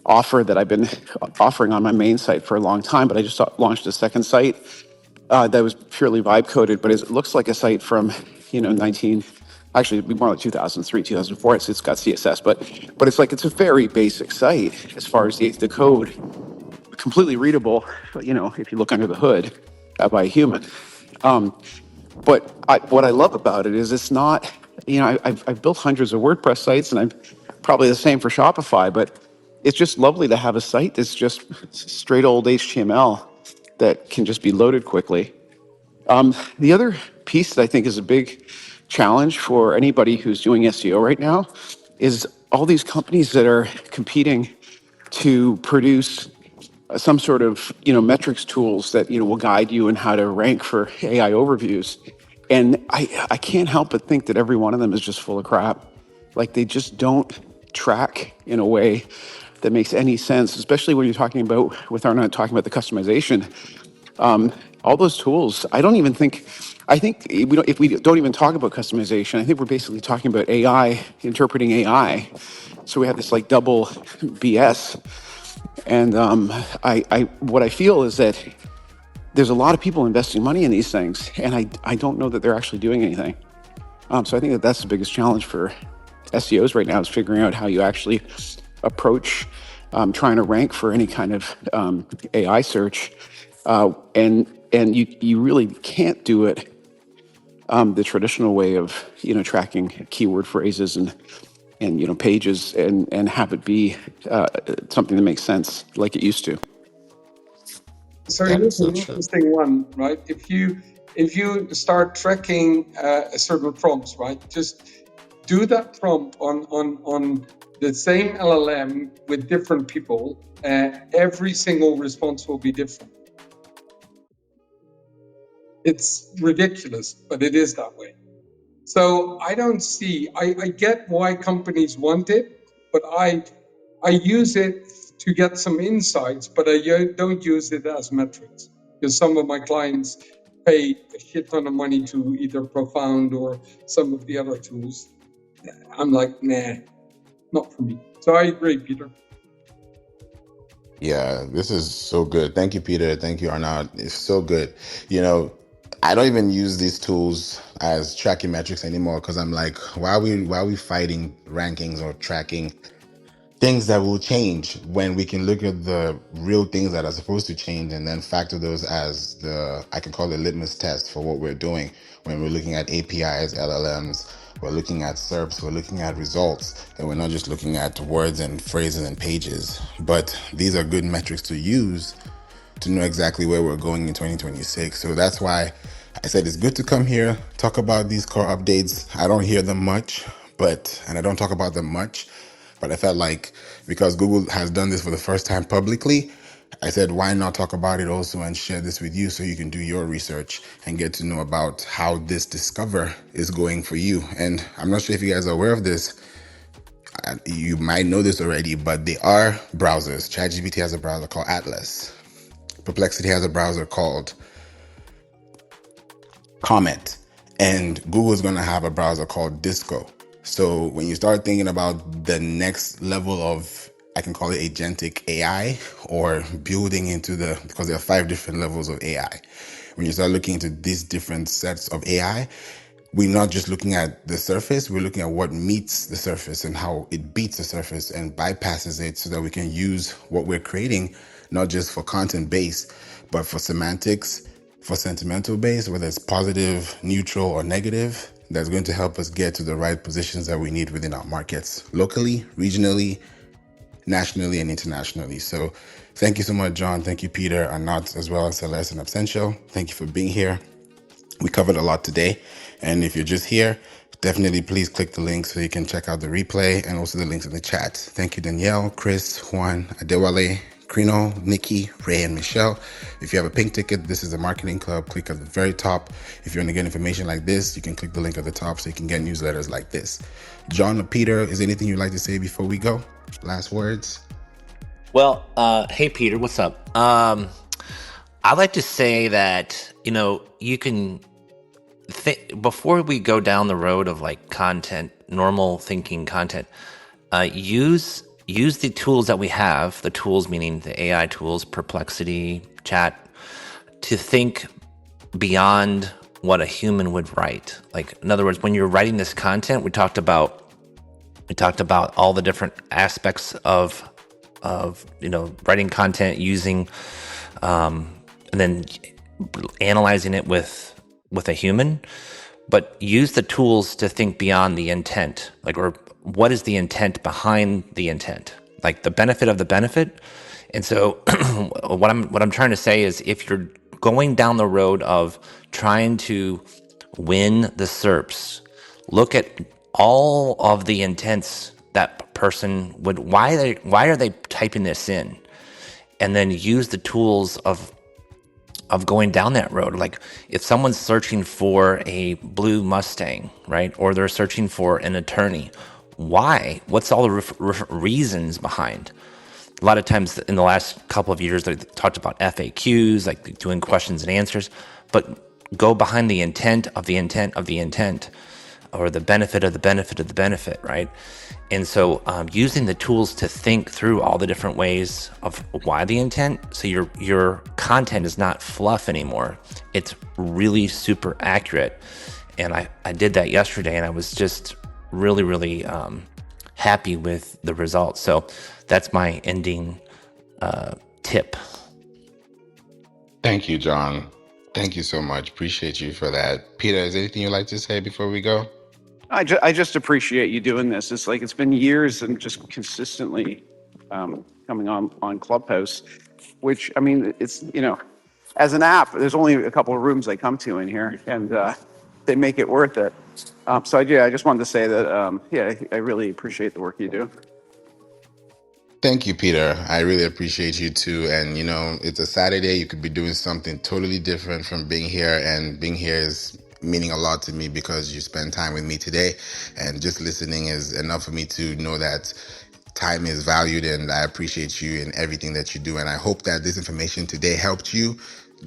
offer that I've been offering on my main site for a long time, but I just launched a second site that was purely vibe coded, but it looks like a site from 19, actually it'd be more like 2003, 2004. It's got CSS, but it's a very basic site as far as the code, completely readable, but if you look under the hood by a human. But what I love about it is it's not, I've built hundreds of WordPress sites, and I'm probably the same for Shopify, but it's just lovely to have a site that's just straight old HTML that can just be loaded quickly. The other piece that I think is a big challenge for anybody who's doing SEO right now is all these companies that are competing to produce some sort of metrics tools that will guide you in how to rank for AI overviews. And I can't help but think that every one of them is just full of crap. Like, they just don't track in a way that makes any sense, especially when you're talking about, with Arnaud talking about the customization. All those tools, I think if we don't even talk about customization, I think we're basically talking about AI, interpreting AI. So we have this like double BS. And what I feel is that there's a lot of people investing money in these things, and I don't know that they're actually doing anything. So I think that that's the biggest challenge for SEOs right now, is figuring out how you actually approach trying to rank for any kind of AI search, and you really can't do it the traditional way of tracking keyword phrases and pages and have it be something that makes sense like it used to. So That is here's so an true. interesting one, right? If you start tracking certain prompts, right? Just do that prompt on the same LLM with different people. Every single response will be different. It's ridiculous, but it is that way. So I get why companies want it, but I use it to get some insights, but I don't use it as metrics, because some of my clients pay a shit ton of money to either Profound or some of the other tools. I'm like, nah, not for me. So I agree, Peter. Yeah, this is so good. Thank you, Peter. Thank you, Arnaud. It's so good. I don't even use these tools as tracking metrics anymore, because I'm like, why are we fighting rankings or tracking things that will change when we can look at the real things that are supposed to change and then factor those as I can call it litmus test for what we're doing when we're looking at APIs, LLMs, we're looking at SERPs, we're looking at results, and we're not just looking at words and phrases and pages. But these are good metrics to use to know exactly where we're going in 2026. So that's why I said it's good to come here, talk about these core updates. I don't hear them much, and I don't talk about them much, but I felt like because Google has done this for the first time publicly, I said, why not talk about it also and share this with you so you can do your research and get to know about how this Discover is going for you. And I'm not sure if you guys are aware of this. You might know this already, but they are browsers. ChatGPT has a browser called Atlas. Perplexity has a browser called Comet, and Google is going to have a browser called Disco. So when you start thinking about the next level of, I can call it agentic AI, or building into because there are 5 different levels of AI. When you start looking into these different sets of AI, we're not just looking at the surface, we're looking at what meets the surface and how it beats the surface and bypasses it so that we can use what we're creating, not just for content base, but for semantics, for sentimental base, whether it's positive, neutral, or negative, that's going to help us get to the right positions that we need within our markets, locally, regionally, nationally, and internationally. So thank you so much, John. Thank you, Peter, Anat, as well as Celeste and Absentia. Thank you for being here. We covered a lot today. And if you're just here, definitely please click the link so you can check out the replay and also the links in the chat. Thank you, Danielle, Chris, Juan, Adewale, Crino, Nikki, Ray, and Michelle. If you have a pink ticket, this is the marketing club. Click at the very top. If you want to get information like this, you can click the link at the top so you can get newsletters like this. John or Peter, is there anything you'd like to say before we go? Last words? Well, hey, Peter, what's up? I'd like to say that, you can before we go down the road of like content, normal thinking content, use the tools that we have, the tools meaning the AI tools, Perplexity, Chat, to think beyond what a human would write. Like, in other words, when you're writing this content, we talked about all the different aspects of writing content, using and then analyzing it with a human, but use the tools to think beyond the intent, or what is the intent behind the intent, like the benefit of the benefit. And so what I'm trying to say is, if you're going down the road of trying to win the SERPs, look at all of the intents that person would, why are they typing this in, and then use the tools of going down that road. Like, if someone's searching for a blue Mustang, right? Or they're searching for an attorney, why? What's all the reasons behind? A lot of times in the last couple of years, they talked about FAQs, like doing questions and answers, but go behind the intent of the intent of the intent, or the benefit of the benefit of the benefit, right? And so using the tools to think through all the different ways of why the intent, so your content is not fluff anymore. It's really super accurate. And I did that yesterday, and I was just really, really happy with the results. So that's my ending tip. Thank you, John. Thank you so much. Appreciate you for that. Peter, is there anything you'd like to say before we go? I just appreciate you doing this. It's like, it's been years and just consistently coming on Clubhouse, which, I mean, it's, as an app, there's only a couple of rooms I come to in here, and they make it worth it. So I just wanted to say that, I really appreciate the work you do. Thank you, Peter. I really appreciate you too. And it's a Saturday. You could be doing something totally different from being here. And being here is meaning a lot to me because you spend time with me today. And just listening is enough for me to know that time is valued, and I appreciate you in everything that you do. And I hope that this information today helped you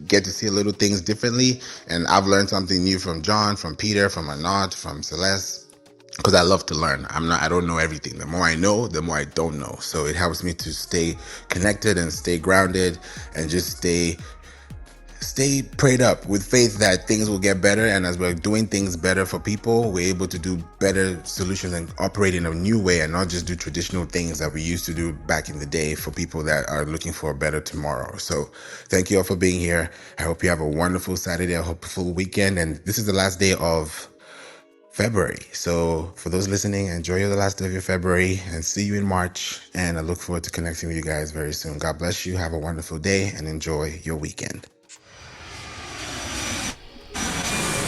get to see a little things differently. And I've learned something new from John, from Peter, from Anat, from Celeste, because I love to learn. I don't know everything. The more I know, the more I don't know. So it helps me to stay connected and stay grounded and just stay prayed up with faith that things will get better. And as we're doing things better for people, we're able to do better solutions and operate in a new way and not just do traditional things that we used to do back in the day for people that are looking for a better tomorrow. So thank you all for being here. I hope you have a wonderful Saturday, a hopeful weekend. And this is the last day of February. So for those listening, enjoy the last day of your February and see you in March. And I look forward to connecting with you guys very soon. God bless you. Have a wonderful day and enjoy your weekend.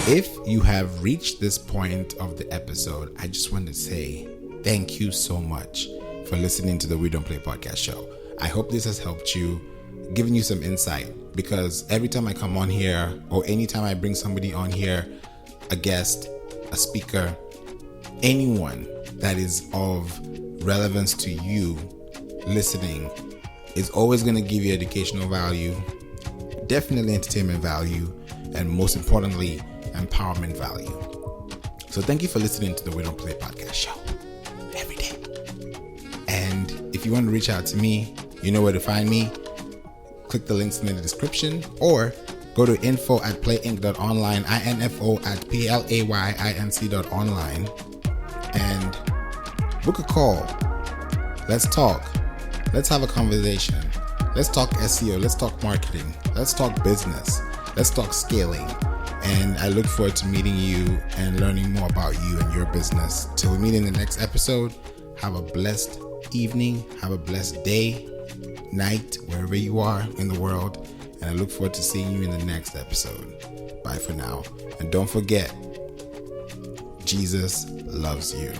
If you have reached this point of the episode, I just want to say thank you so much for listening to the We Don't Play podcast show. I hope this has helped you, given you some insight, because every time I come on here, or anytime I bring somebody on here, a guest, a speaker, anyone that is of relevance to you listening, is always going to give you educational value, definitely entertainment value, and most importantly, empowerment value. So thank you for listening to the We Don't Play podcast show every day. And if you want to reach out to me, you know where to find me. Click the links in the description, or go to info@playinc.online, info@playinc.online, and book a call. Let's talk. Let's have a conversation. Let's talk SEO. Let's talk marketing. Let's talk business. Let's talk scaling. And I look forward to meeting you and learning more about you and your business. Till we meet in the next episode, have a blessed evening. Have a blessed day, night, wherever you are in the world. And I look forward to seeing you in the next episode. Bye for now. And don't forget, Jesus loves you.